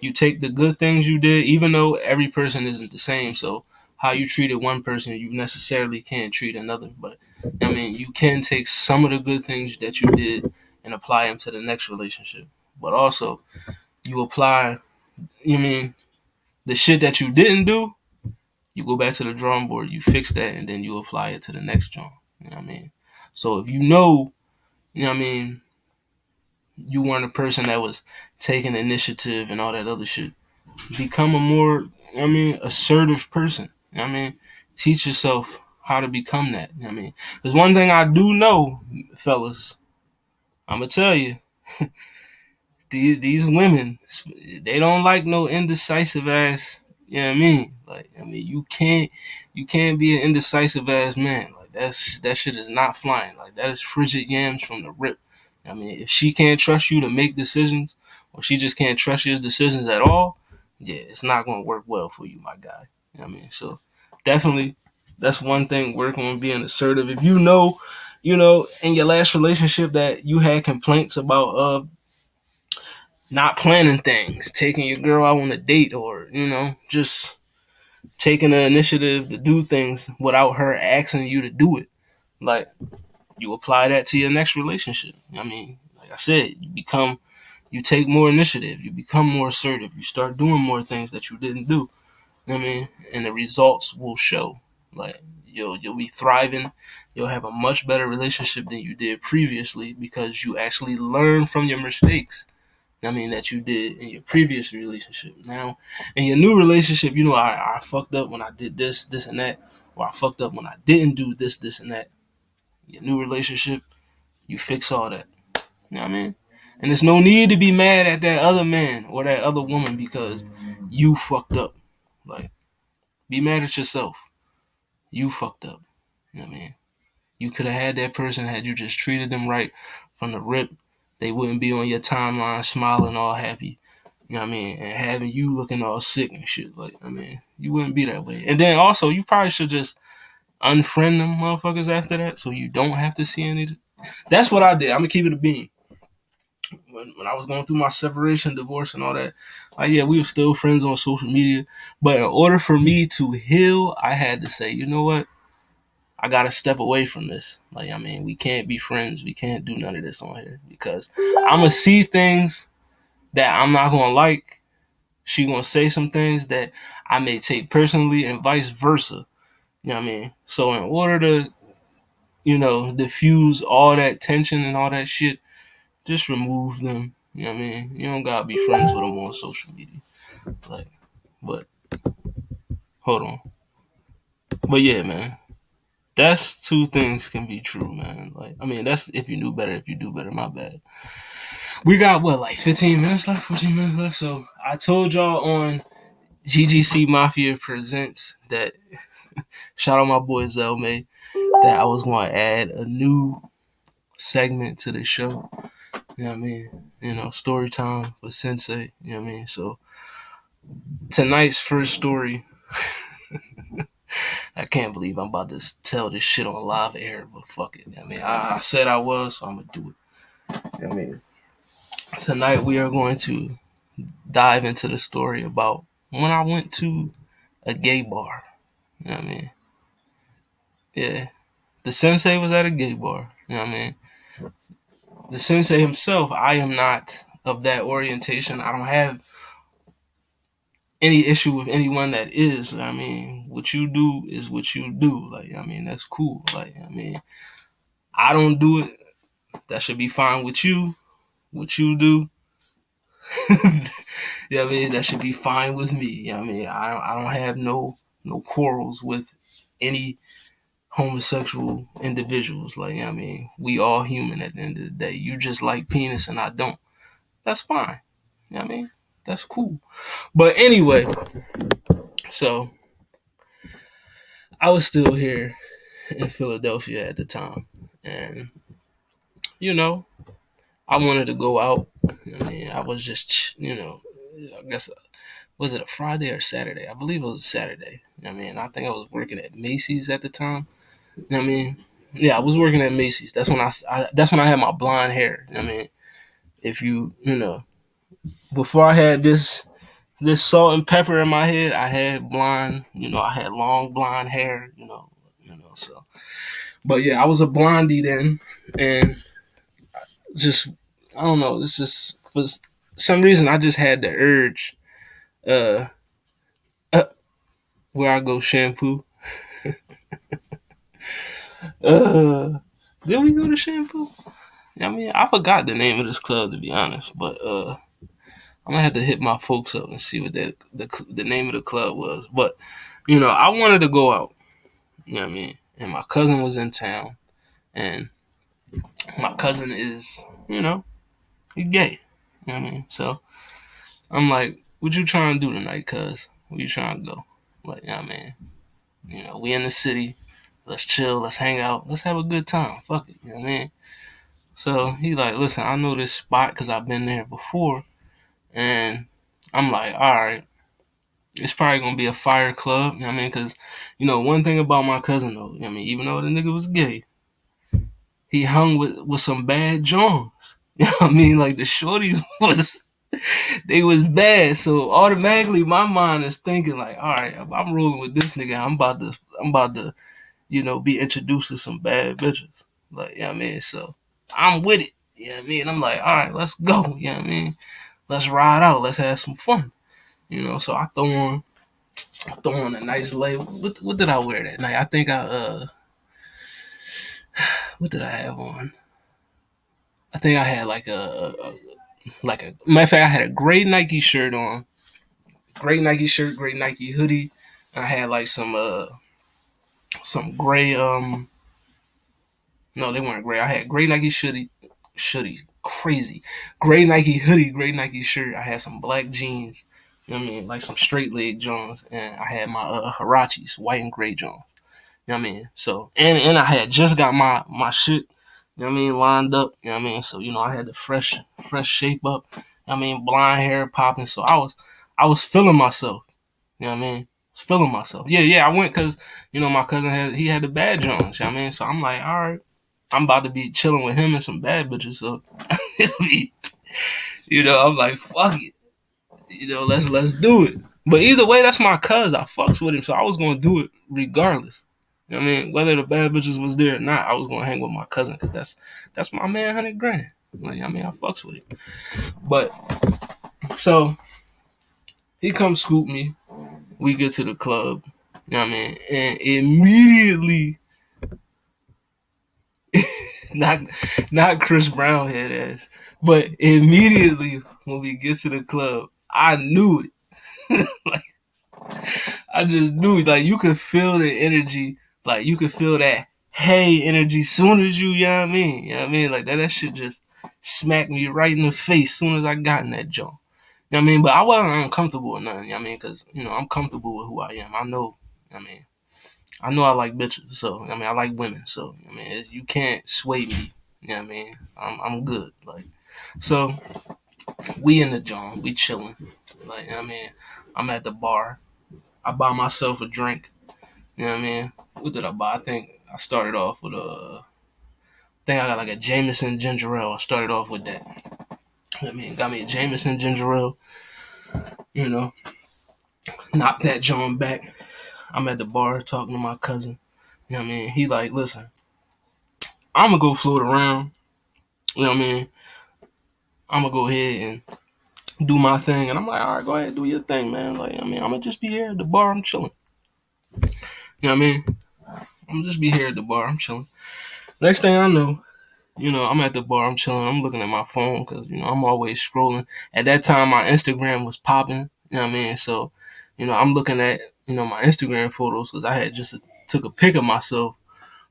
You take the good things you did, even though every person isn't the same. So how you treated one person, you necessarily can't treat another. But I mean, you can take some of the good things that you did and apply them to the next relationship. But also, you apply, the shit that you didn't do, you go back to the drawing board, you fix that, and then you apply it to the next job. You know what I mean? So if you know what I mean, you weren't a person that was taking initiative and all that other shit, become a more, assertive person. You know what I mean? Teach yourself how to become that. You know what I mean? There's one thing I do know, fellas. I'm gonna tell you, these women, they don't like no indecisive ass. You know what I mean? Like, I mean, you can't be an indecisive ass man. Like, that shit is not flying. Like, that is frigid yams from the rip. I mean, if she can't trust you to make decisions, or she just can't trust your decisions at all, yeah, it's not gonna work well for you, my guy. You know what I mean? So definitely, that's one thing. Work on being assertive. If in your last relationship that you had complaints about not planning things, taking your girl out on a date, or just taking the initiative to do things without her asking you to do it. Like, you apply that to your next relationship. I mean, like I said, you take more initiative, you become more assertive, you start doing more things that you didn't do. You know what I mean? And the results will show. Like, you'll be thriving. You'll have a much better relationship than you did previously because you actually learn from your mistakes. I mean, that you did in your previous relationship. Now, in your new relationship, I fucked up when I did this, this, and that, or I fucked up when I didn't do this, this, and that. Your new relationship, you fix all that. You know what I mean? And there's no need to be mad at that other man or that other woman because you fucked up. Like, be mad at yourself. You fucked up. You know what I mean? You could have had that person had you just treated them right from the rip. They wouldn't be on your timeline smiling all happy. You know what I mean? And having you looking all sick and shit. Like, I mean, you wouldn't be that way. And then also, you probably should just unfriend them motherfuckers after that so you don't have to see any. That's what I did. I'm going to keep it a bean. when I was going through my separation, divorce, and all that, like, yeah, we were still friends on social media. But in order for me to heal, I had to say, you know what? I gotta step away from this. Like, I mean, we can't be friends. We can't do none of this on here because I'm gonna see things that I'm not gonna like. She gonna say some things that I may take personally, and vice versa. You know what I mean? So in order to, diffuse all that tension and all that shit, just remove them. You know what I mean? You don't gotta be friends with them on social media. Like, but hold on. But yeah, man, that's two things can be true, man. Like, I mean, that's if you knew better. If you do better, my bad. We got what, like 15 minutes left, 14 minutes left. So I told y'all on GGC Mafia Presents that, shout out my boy Zelmay, that I was going to add a new segment to the show. You know what I mean? Story time with Sensei. You know what I mean? So tonight's first story, I can't believe I'm about to tell this shit on live air, but fuck it. You know what I mean, I said I was, so I'm going to do it. You know what I mean? Tonight we are going to dive into the story about when I went to a gay bar. You know what I mean? Yeah. The sensei was at a gay bar. You know what I mean? The sensei himself, I am not of that orientation. I don't have any issue with anyone that is. I mean, what you do is what you do. Like, I mean, that's cool. Like, I mean, I don't do it. That should be fine with you. What you do, you know what I mean? That should be fine with me. You know what I mean? I don't have no quarrels with any homosexual individuals. Like, you know what I mean? We all human at the end of the day. You just like penis and I don't. That's fine. You know what I mean? That's cool. But anyway, so I was still here in Philadelphia at the time. And, you know, I wanted to go out. I mean, I was just, I guess, was it a Friday or Saturday? I believe it was a Saturday. I mean, I think I was working at Macy's at the time. I mean, yeah, I was working at Macy's. That's when that's when I had my blonde hair. I mean, if before I had this salt and pepper in my head, I had blonde. I had long blonde hair. So. But yeah, I was a blondie then, and just, I don't know. It's just for some reason I just had the urge. Uh, uh where I go shampoo. Uh, did we go to shampoo? I mean, I forgot the name of this club, to be honest, but I'm gonna have to hit my folks up and see what the name of the club was. But I wanted to go out. You know what I mean? And my cousin was in town, and my cousin is, he gay. You know what I mean? So I'm like, what you trying to do tonight, cuz? Where you trying to go? Like, I mean, we in the city. Let's chill. Let's hang out. Let's have a good time. Fuck it. You know what I mean? So he like, listen, I know this spot because I've been there before. And I'm like, all right, it's probably going to be a fire club. You know what I mean? Because, one thing about my cousin, though, I mean, even though the nigga was gay, he hung with some bad Jones. You know what I mean? Like, the shorties they was bad. So automatically my mind is thinking like, all right, if I'm rolling with this nigga, I'm about to, be introduced to some bad bitches. Like, you know what I mean? So I'm with it. You know what I mean? I'm like, all right, let's go. You know what I mean? Let's ride out. Let's have some fun. So I throw on a nice label. What did I wear that night? I think what did I have on? I think I had like a matter of fact, I had a gray Nike shirt on, gray Nike hoodie. I had like some gray no, they weren't gray. I had gray Nike crazy gray Nike hoodie, gray Nike shirt. I had some black jeans. You know what I mean? Like some straight leg Jones, and I had my Harachis, white and gray Jones. You know what I mean? So and I had just got my shit, you know what I mean, lined up. You know what I mean? So I had the fresh shape up. You know what I mean, blonde hair popping. So I was feeling myself. You know what I mean? I was feeling myself. Yeah. I went because my cousin he had the bad Jones. You know what I mean? So I'm like, all right. I'm about to be chilling with him and some bad bitches. So, I'm like, fuck it. Let's do it. But either way, that's my cuz. I fucks with him, so I was gonna do it regardless. You know what I mean? Whether the bad bitches was there or not, I was gonna hang with my cousin because that's my man, 100 grand. Like, I mean, I fucks with him. But so he comes scoop me. We get to the club. You know what I mean? And immediately, not not Chris Brown head ass, but immediately when we get to the club, I knew it. Like, I just knew, like, you could feel the energy, like, you could feel that hey energy soon as you know what I mean? You know what I mean? Like, that shit just smacked me right in the face soon as I got in that joint. You know what I mean? But I wasn't uncomfortable or nothing, you know what I mean? Because, I'm comfortable with who I am. I know, I mean, I know I like bitches, so, I mean, I like women, so, I mean, you can't sway me, you know what I mean? I'm good, like, so, we in the joint, we chilling, like, you know what I mean? I'm at the bar, I buy myself a drink. You know what I mean? What did I buy? I think I started off with I think I got like a Jameson ginger ale. I started off with that. You know what I mean? Got me a Jameson ginger ale. You know, knocked that joint back. I'm at the bar talking to my cousin. You know what I mean? He like, listen, I'm gonna go float around. You know what I mean? I'm gonna go ahead and do my thing. And I'm like, all right, go ahead, do your thing, man. Like, I mean, I'm gonna just be here at the bar. I'm chilling. You know what I mean? I'm gonna just be here at the bar. I'm chilling. Next thing I know, I'm at the bar, I'm chilling, I'm looking at my phone because, I'm always scrolling. At that time, my Instagram was popping, you know what I mean? So, I'm looking at, my Instagram photos because I had just took a pic of myself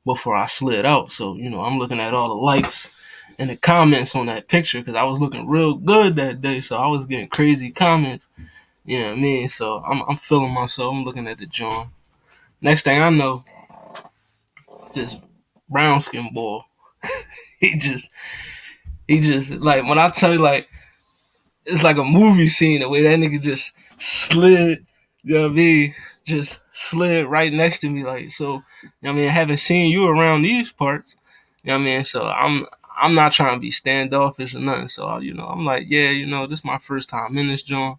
before I slid out. So, I'm looking at all the likes and the comments on that picture because I was looking real good that day. So I was getting crazy comments, you know what I mean? So I'm feeling myself, I'm looking at the joint. Next thing I know, it's this brown skin boy. He just like when I tell you, like, it's like a movie scene the way that nigga just slid, you know what I mean? Just slid right next to me, like, so, you know what I mean, I haven't seen you around these parts, you know what I mean? So I'm not trying to be standoffish or nothing. So, I'm like, yeah, this is my first time in this joint.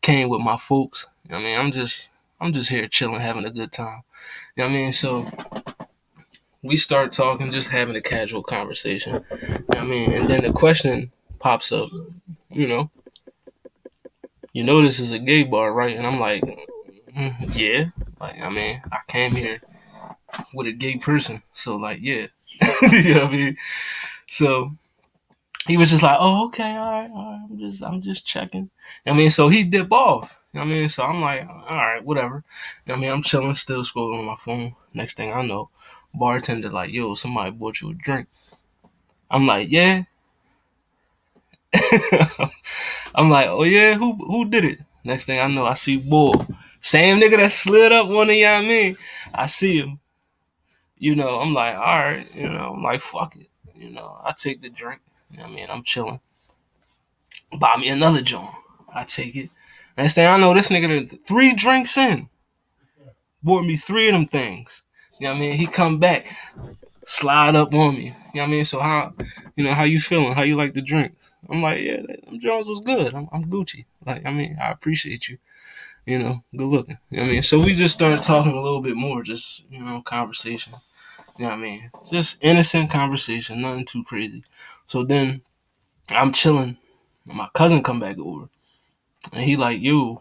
Came with my folks. You know what I mean? I'm just here chilling, having a good time. You know what I mean? So we start talking, just having a casual conversation. You know what I mean? And then the question pops up, you know, this is a gay bar, right? And I'm like, yeah. Like, I mean, I came here with a gay person. So, like, yeah. You know what I mean? So he was just like, oh, okay, all right. I'm just checking. I mean, so he dipped off. You know what I mean? So I'm like, all right, whatever. You know what I mean? I'm chilling, still scrolling on my phone. Next thing I know, bartender like, yo, somebody bought you a drink. I'm like, yeah. I'm like, oh yeah, who did it? Next thing I know, I see Bull. Same nigga that slid up one of y'all, I mean. I see him. I'm like, all right, I'm like, fuck it. I take the drink. You know what I mean? I'm chilling. Buy me another joint. I take it. Next thing I know, this nigga done 3 drinks in. Bought me 3 of them things. You know what I mean? He come back, slide up on me. You know what I mean? So how you feeling? How you like the drinks? I'm like, yeah, them Jones was good. I'm Gucci. Like, I mean, I appreciate you. Good looking. You know what I mean? So we just started talking a little bit more, just, conversation. You know what I mean? Just innocent conversation, nothing too crazy. So then I'm chilling, and my cousin come back over, and he like, yo,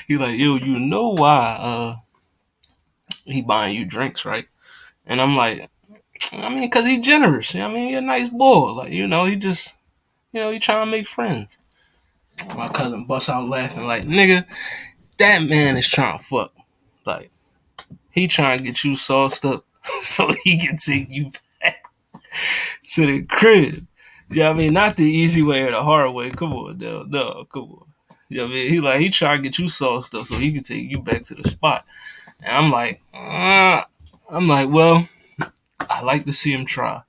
you know why he buying you drinks, right? And I'm like, I mean, cause he generous. You know what I mean, he a nice boy. Like, he just, he trying to make friends. My cousin busts out laughing like, nigga, that man is trying to fuck. Like, he trying to get you sauced up so he can take you back to the crib. Yeah, I mean, not the easy way or the hard way. Come on, no, come on. Yeah, I mean, he trying to get you sauced up so he can take you back to the spot. And I'm like, well, I like to see him try.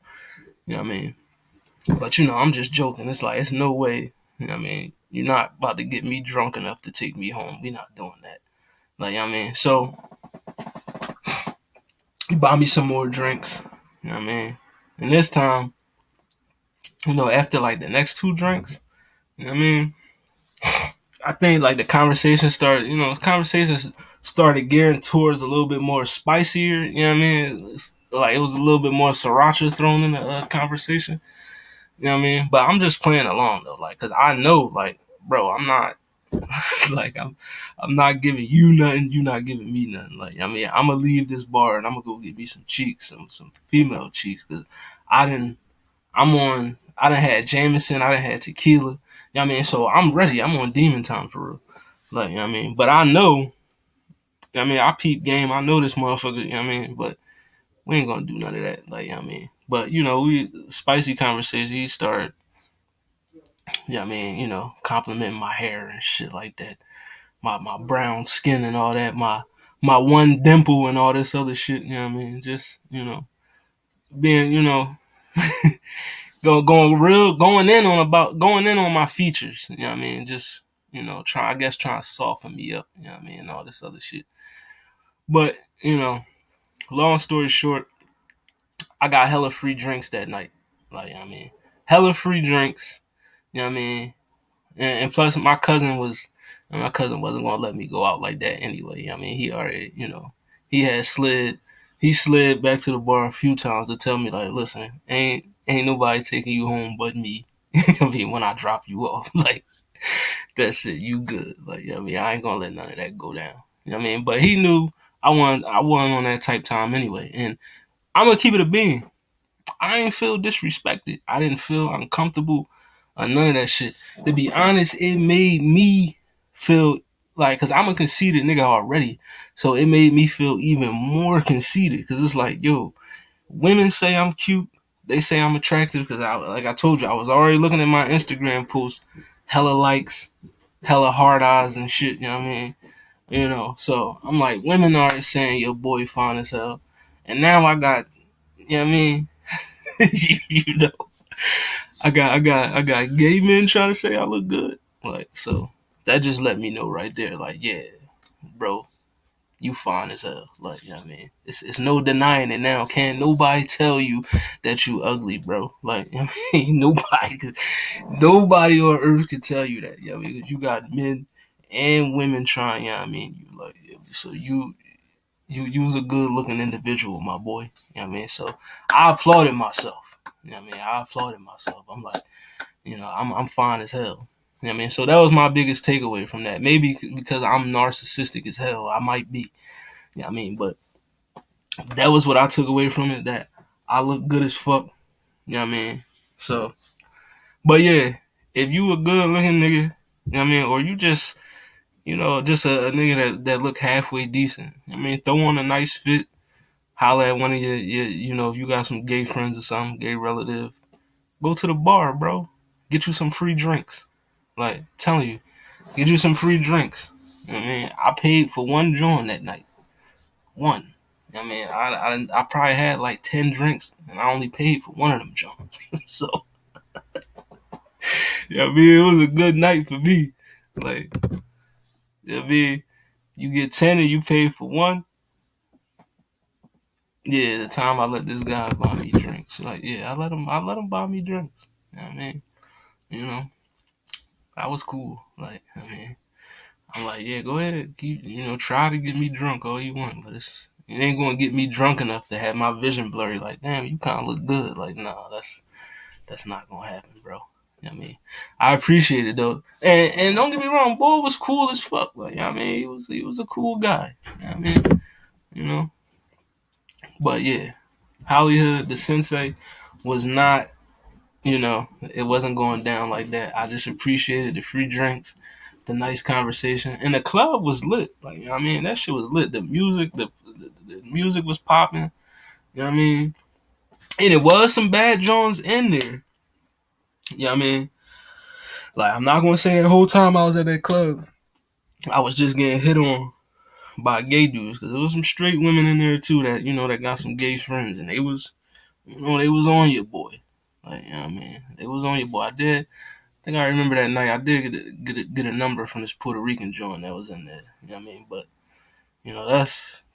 You know what I mean? But I'm just joking. It's like, it's no way. You know what I mean? You're not about to get me drunk enough to take me home. We not doing that. Like, you know what I mean? So he bought me some more drinks. You know what I mean? And this time, after like the next two drinks, you know what I mean? I think like the conversations started gearing towards a little bit more spicier. You know what I mean? Like it was a little bit more sriracha thrown in the conversation. You know what I mean? But I'm just playing along though, like, cause I know, like, bro, I'm not like I'm not giving you nothing. You not giving me nothing. Like, I mean, I'm gonna leave this bar and I'm gonna go get me some cheeks, some female cheeks, cause I didn't. I'm on. I done had Jameson. I done had tequila. You know what I mean? So I'm ready. I'm on demon time for real. Like, you know what I mean? But I know, I mean, I peep game. I know this motherfucker, you know what I mean? But we ain't gonna do none of that. Like, you know what I mean? But, we spicy conversation. He started, you know what I mean, complimenting my hair and shit like that. My brown skin and all that. My one dimple and all this other shit, you know what I mean? Just, being, going in on my features, you know what I mean? Just, trying to soften me up, you know what I mean, and all this other shit. But, long story short, I got hella free drinks that night. Like, you know what I mean? Hella free drinks, you know what I mean? And plus my cousin wasn't gonna let me go out like that anyway. You know what I mean? He already, he had he slid back to the bar a few times to tell me like, listen, ain't nobody taking you home but me. I mean, when I drop you off, like that's it, you good. Like, you know what I mean, I ain't gonna let none of that go down. You know what I mean? But he knew I wasn't on that type time anyway. And I'm gonna keep it a bean. I didn't feel disrespected. I didn't feel uncomfortable or none of that shit. To be honest, it made me feel like, cause I'm a conceited nigga already. So it made me feel even more conceited. Cause it's like, yo, women say I'm cute. They say I'm attractive. Cause like I told you, I was already looking at my Instagram posts, hella likes, hella hard eyes and shit. You know what I mean? So I'm like, women are saying your boy fine as hell. And now I got, you know what I mean? you know, I got gay men trying to say I look good. Like, so that just let me know right there. Like, yeah, bro, you fine as hell. Like, you know what I mean? It's no denying it now. Can't nobody tell you that you ugly, bro. Like, you know what I mean? Nobody on earth can tell you that. You know what I mean? 'Cause you got men and women trying, you know what I mean? You like, so you's a good looking individual, my boy. You know what I mean? So I applauded myself. You know what I mean? I applauded myself. I'm like, I'm fine as hell. You know what I mean? So that was my biggest takeaway from that. Maybe because I'm narcissistic as hell, I might be. You know what I mean? But that was what I took away from it, that I look good as fuck. You know what I mean? So, but yeah, if you a good looking nigga, you know what I mean? Or you just, just a nigga that look halfway decent. I mean, throw on a nice fit, holler at one of if you got some gay friends or something, gay relative, go to the bar, bro. Get you some free drinks. Like, telling you, get you some free drinks. You know what I mean, I paid for one joint that night. One. You know what I mean, I probably had like 10 drinks, and I only paid for one of them joints. So, yeah, I mean, it was a good night for me. Like, I mean, you get 10 and you pay for one. Yeah, the time I let this guy buy me drinks. Like, yeah, I let him buy me drinks. You know what I mean? You know, I was cool. Like, I mean, I'm like, yeah, go ahead, try to get me drunk all you want, but it ain't gonna get me drunk enough to have my vision blurry. Like, damn, you kind of look good. Like, nah, that's not gonna happen, bro. You know what I mean, I appreciate it though, and don't get me wrong, boy was cool as fuck. Like, you know what I mean, he was a cool guy. You know what I mean, you know, but yeah, HollyHood, the Sensei, was not. It wasn't going down like that. I just appreciated the free drinks, the nice conversation, and the club was lit. Like, you know what I mean, that shit was lit. The music was popping. You know what I mean, and it was some bad Jones in there. You know what I mean, like, I'm not gonna say that whole time I was at that club, I was just getting hit on by gay dudes, because there was some straight women in there too that got some gay friends, and they was on your boy. Like, you know what I mean, they was on your boy. I think I remember that night. I did get a number from this Puerto Rican joint that was in there. You know what I mean? But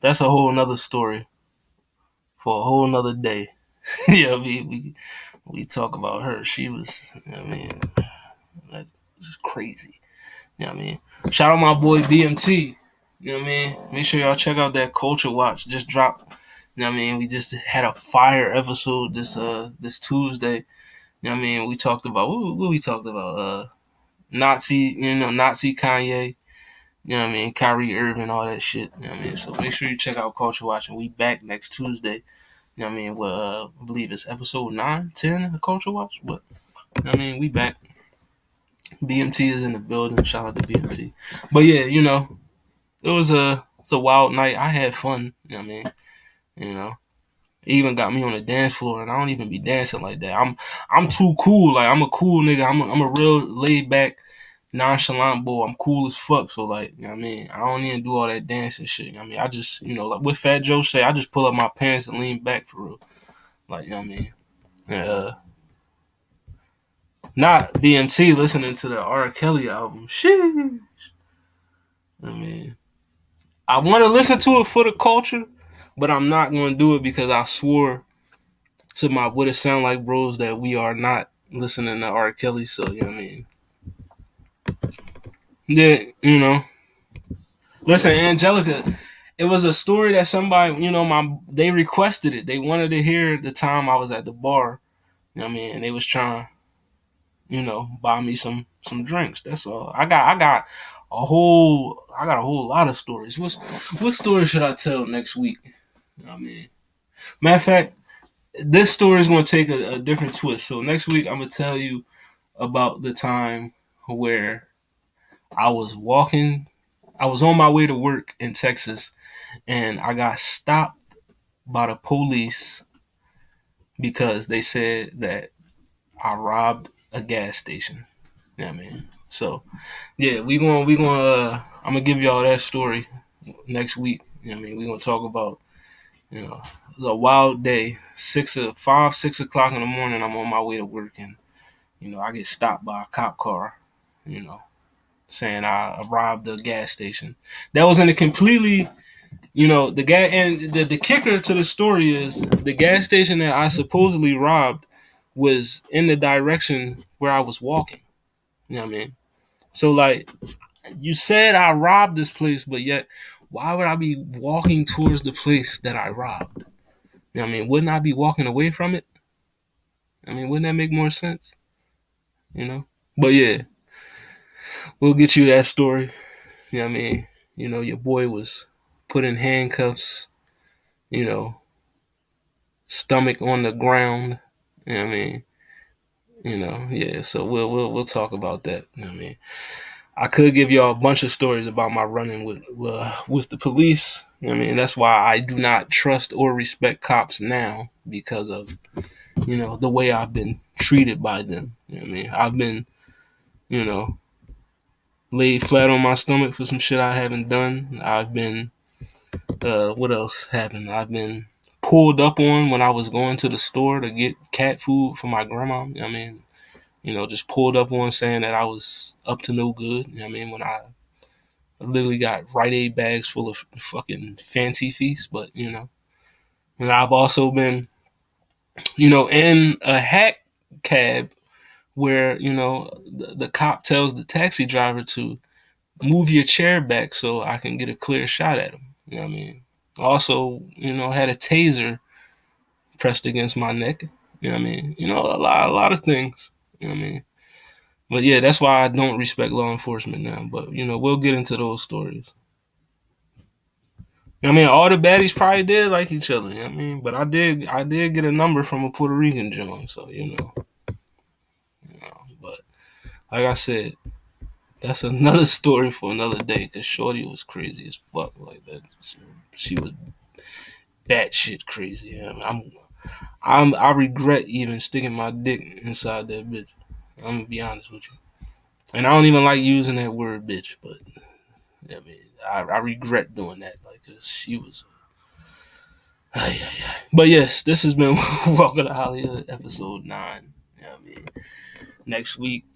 that's a whole nother story for a whole nother day. Yeah, we talk about her. She was, I mean, that was crazy. You know what I mean? Shout out my boy BMT. You know what I mean? Make sure y'all check out that Culture Watch. Just dropped. You know what I mean? We just had a fire episode this Tuesday. You know what I mean? We talked about what we talked about? Nazi, Nazi Kanye. You know what I mean? Kyrie Irving, all that shit. You know what I mean? So make sure you check out Culture Watch, and we back next Tuesday. You know what I mean? Well, I believe it's episode 9, 10 of Culture Watch. But you know what I mean? We back. BMT is in the building. Shout out to BMT. But yeah, it's a wild night. I had fun. You know what I mean? You know, it even got me on the dance floor, and I don't even be dancing like that. I'm too cool. Like I'm a cool nigga. I'm a real laid back, nonchalant boy. I'm cool as fuck. So like, you know what I mean? I don't even do all that dancing shit. You know what I mean? I just, like what Fat Joe say, I just pull up my pants and lean back for real. Like, you know what I mean? Uh, Not BMT listening to the R. Kelly album. Shit. I mean, I want to listen to it for the culture, but I'm not going to do it because I swore to my what it sound like bros that we are not listening to R. Kelly. So you know what I mean? Yeah, Listen, Angelica, it was a story that somebody, they requested it. They wanted to hear the time I was at the bar. You know what I mean? And they was trying, buy me some drinks. That's all. I got a whole lot of stories. What story should I tell next week? You know what I mean? Matter of fact, this story is going to take a different twist. So next week, I'm going to tell you about the time where I was walking. I was on my way to work in Texas, and I got stopped by the police because they said that I robbed a gas station. Yeah, man. So yeah, I'm gonna give y'all that story next week. You know what I mean? We're gonna talk about you know the wild day. 6 o'clock in the morning. I'm on my way to work, and I get stopped by a cop car. You know, saying I robbed the gas station. That was in a completely, the gas, and the kicker to the story is the gas station that I supposedly robbed was in the direction where I was walking. You know what I mean? So like, you said I robbed this place, but yet why would I be walking towards the place that I robbed? You know what I mean? Wouldn't I be walking away from it? I mean, wouldn't that make more sense? But yeah, we'll get you that story. You know what I mean? Your boy was put in handcuffs, you know, stomach on the ground. You know what I mean? Yeah, so we'll talk about that. You know what I mean? I could give y'all a bunch of stories about my running with the police. You know what I mean? That's why I do not trust or respect cops now because of, the way I've been treated by them. You know what I mean? I've been, you know, laid flat on my stomach for some shit I haven't done. I've been what else happened? I've been pulled up on when I was going to the store to get cat food for my grandma. You know what I mean? Just pulled up on saying that I was up to no good. You know what I mean? When I literally got Rite Aid bags full of fucking fancy feasts. But, and I've also been, in a hack cab where, the cop tells the taxi driver to move your chair back so I can get a clear shot at him. You know what I mean? Also, had a taser pressed against my neck. You know what I mean? A lot of things. You know what I mean? But yeah, that's why I don't respect law enforcement now. But we'll get into those stories. I mean, all the baddies probably did like each other. You know what I mean? But I did get a number from a Puerto Rican gentleman, so But like I said, that's another story for another day. Cause Shorty was crazy as fuck like that. She was batshit crazy. You know? I regret even sticking my dick inside that bitch. I'm gonna be honest with you. And I don't even like using that word bitch, but I mean, I regret doing that. Like, cause she was. Ay, ay, ay. But yes, this has been Welcome to HollyHood, episode 9. You know what I mean? Next week,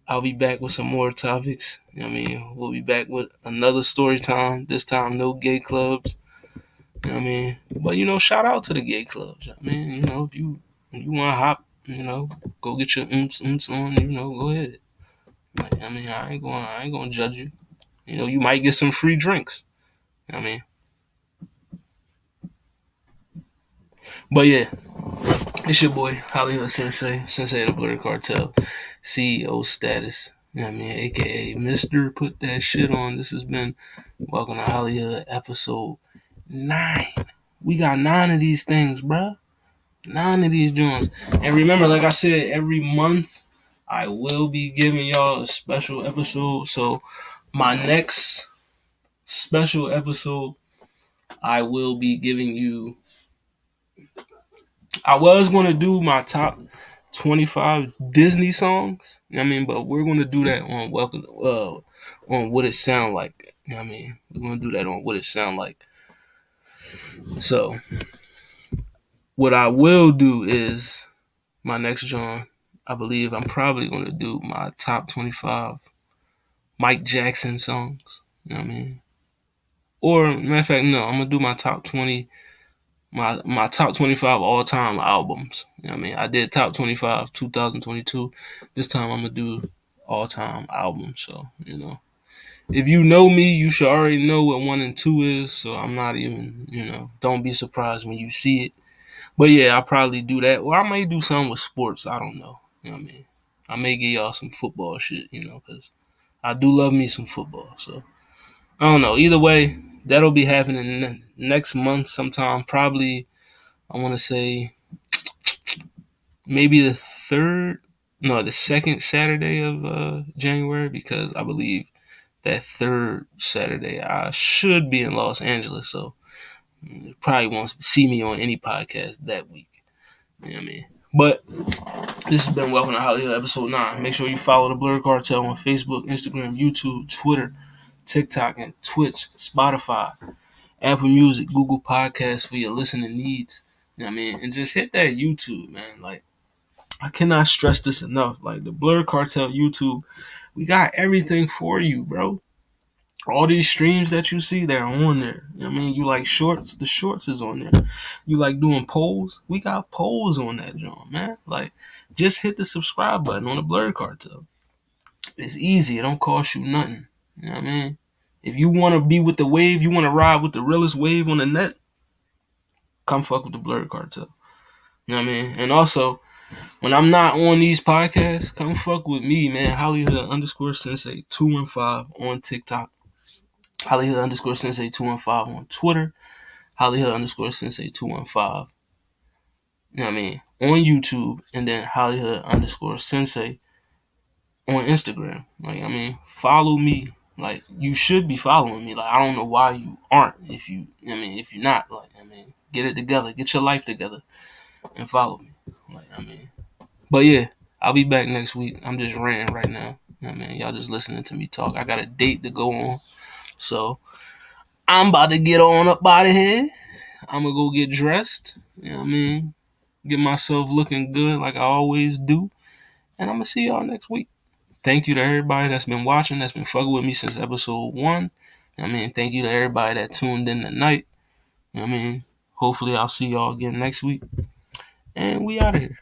I'll be back with some more topics. You know what I mean? We'll be back with another story time. This time, no gay clubs. You know what I mean? But, shout out to the gay clubs. I mean, if you you want to hop, go get your oomps on, go ahead. Like, I mean, I ain't gonna judge you. You might get some free drinks. I mean, but yeah, it's your boy HollyHood Sensei of the Blurred Cartel, CEO status. I mean, aka Mister Put That Shit On. This has been Welcome to HollyHood episode 9. We got 9 of these things, bruh. 9 of these joints. And remember, like I said, every month I will be giving y'all a special episode. So my next special episode, I will be giving you. I was gonna do my top 25 Disney songs. But we're gonna do that on on What It Sound Like. We're gonna do that on What It Sound Like. So what I will do is my next joint. I believe I'm probably gonna do my top 25 Mike Jackson songs. Or matter of fact, no, I'm gonna do my top 20 my top 25 all time albums. I did top 25 2022. This time I'm gonna do all time albums. So if you know me, you should already know what 1 and 2 is. So I'm not even don't be surprised when you see it. But yeah, I'll probably do that, or I may do something with sports. I don't know. I may give y'all some football shit. Because I do love me some football. So I don't know. Either way, that'll be happening next month sometime. Probably, I want to say maybe the second Saturday of January, because I believe that third Saturday I should be in Los Angeles. So you probably won't see me on any podcast that week. But this has been Welcome to HollyHood episode 9. Make sure you follow the Blurred Cartel on Facebook, Instagram, YouTube, Twitter, TikTok, and Twitch, Spotify, Apple Music, Google Podcasts for your listening needs. And just hit that YouTube, man. Like, I cannot stress this enough. Like, the Blurred Cartel YouTube, we got everything for you, bro. All these streams that you see, they're on there. You like shorts? The shorts is on there. You like doing polls? We got polls on that joint, man. Like, just hit the subscribe button on the Blurred Cartel. It's easy. It don't cost you nothing. If you want to be with the wave, you want to ride with the realest wave on the net, come fuck with the Blurred Cartel. And also, when I'm not on these podcasts, come fuck with me, man. HollyHood _Sensei 215 on TikTok. HollyHood _Sensei 215 on Twitter. HollyHood _Sensei 215. On YouTube, and then HollyHood _Sensei on Instagram. Follow me. Like, you should be following me. Like, I don't know why you aren't. If you're not, get it together. Get your life together and follow me. But yeah, I'll be back next week. I'm just ranting right now. Y'all just listening to me talk. I got a date to go on. So I'm about to get on up out of here. I'm going to go get dressed. Get myself looking good like I always do. And I'm going to see y'all next week. Thank you to everybody that's been watching, that's been fucking with me since episode 1. Thank you to everybody that tuned in tonight. Hopefully I'll see y'all again next week. And we out of here.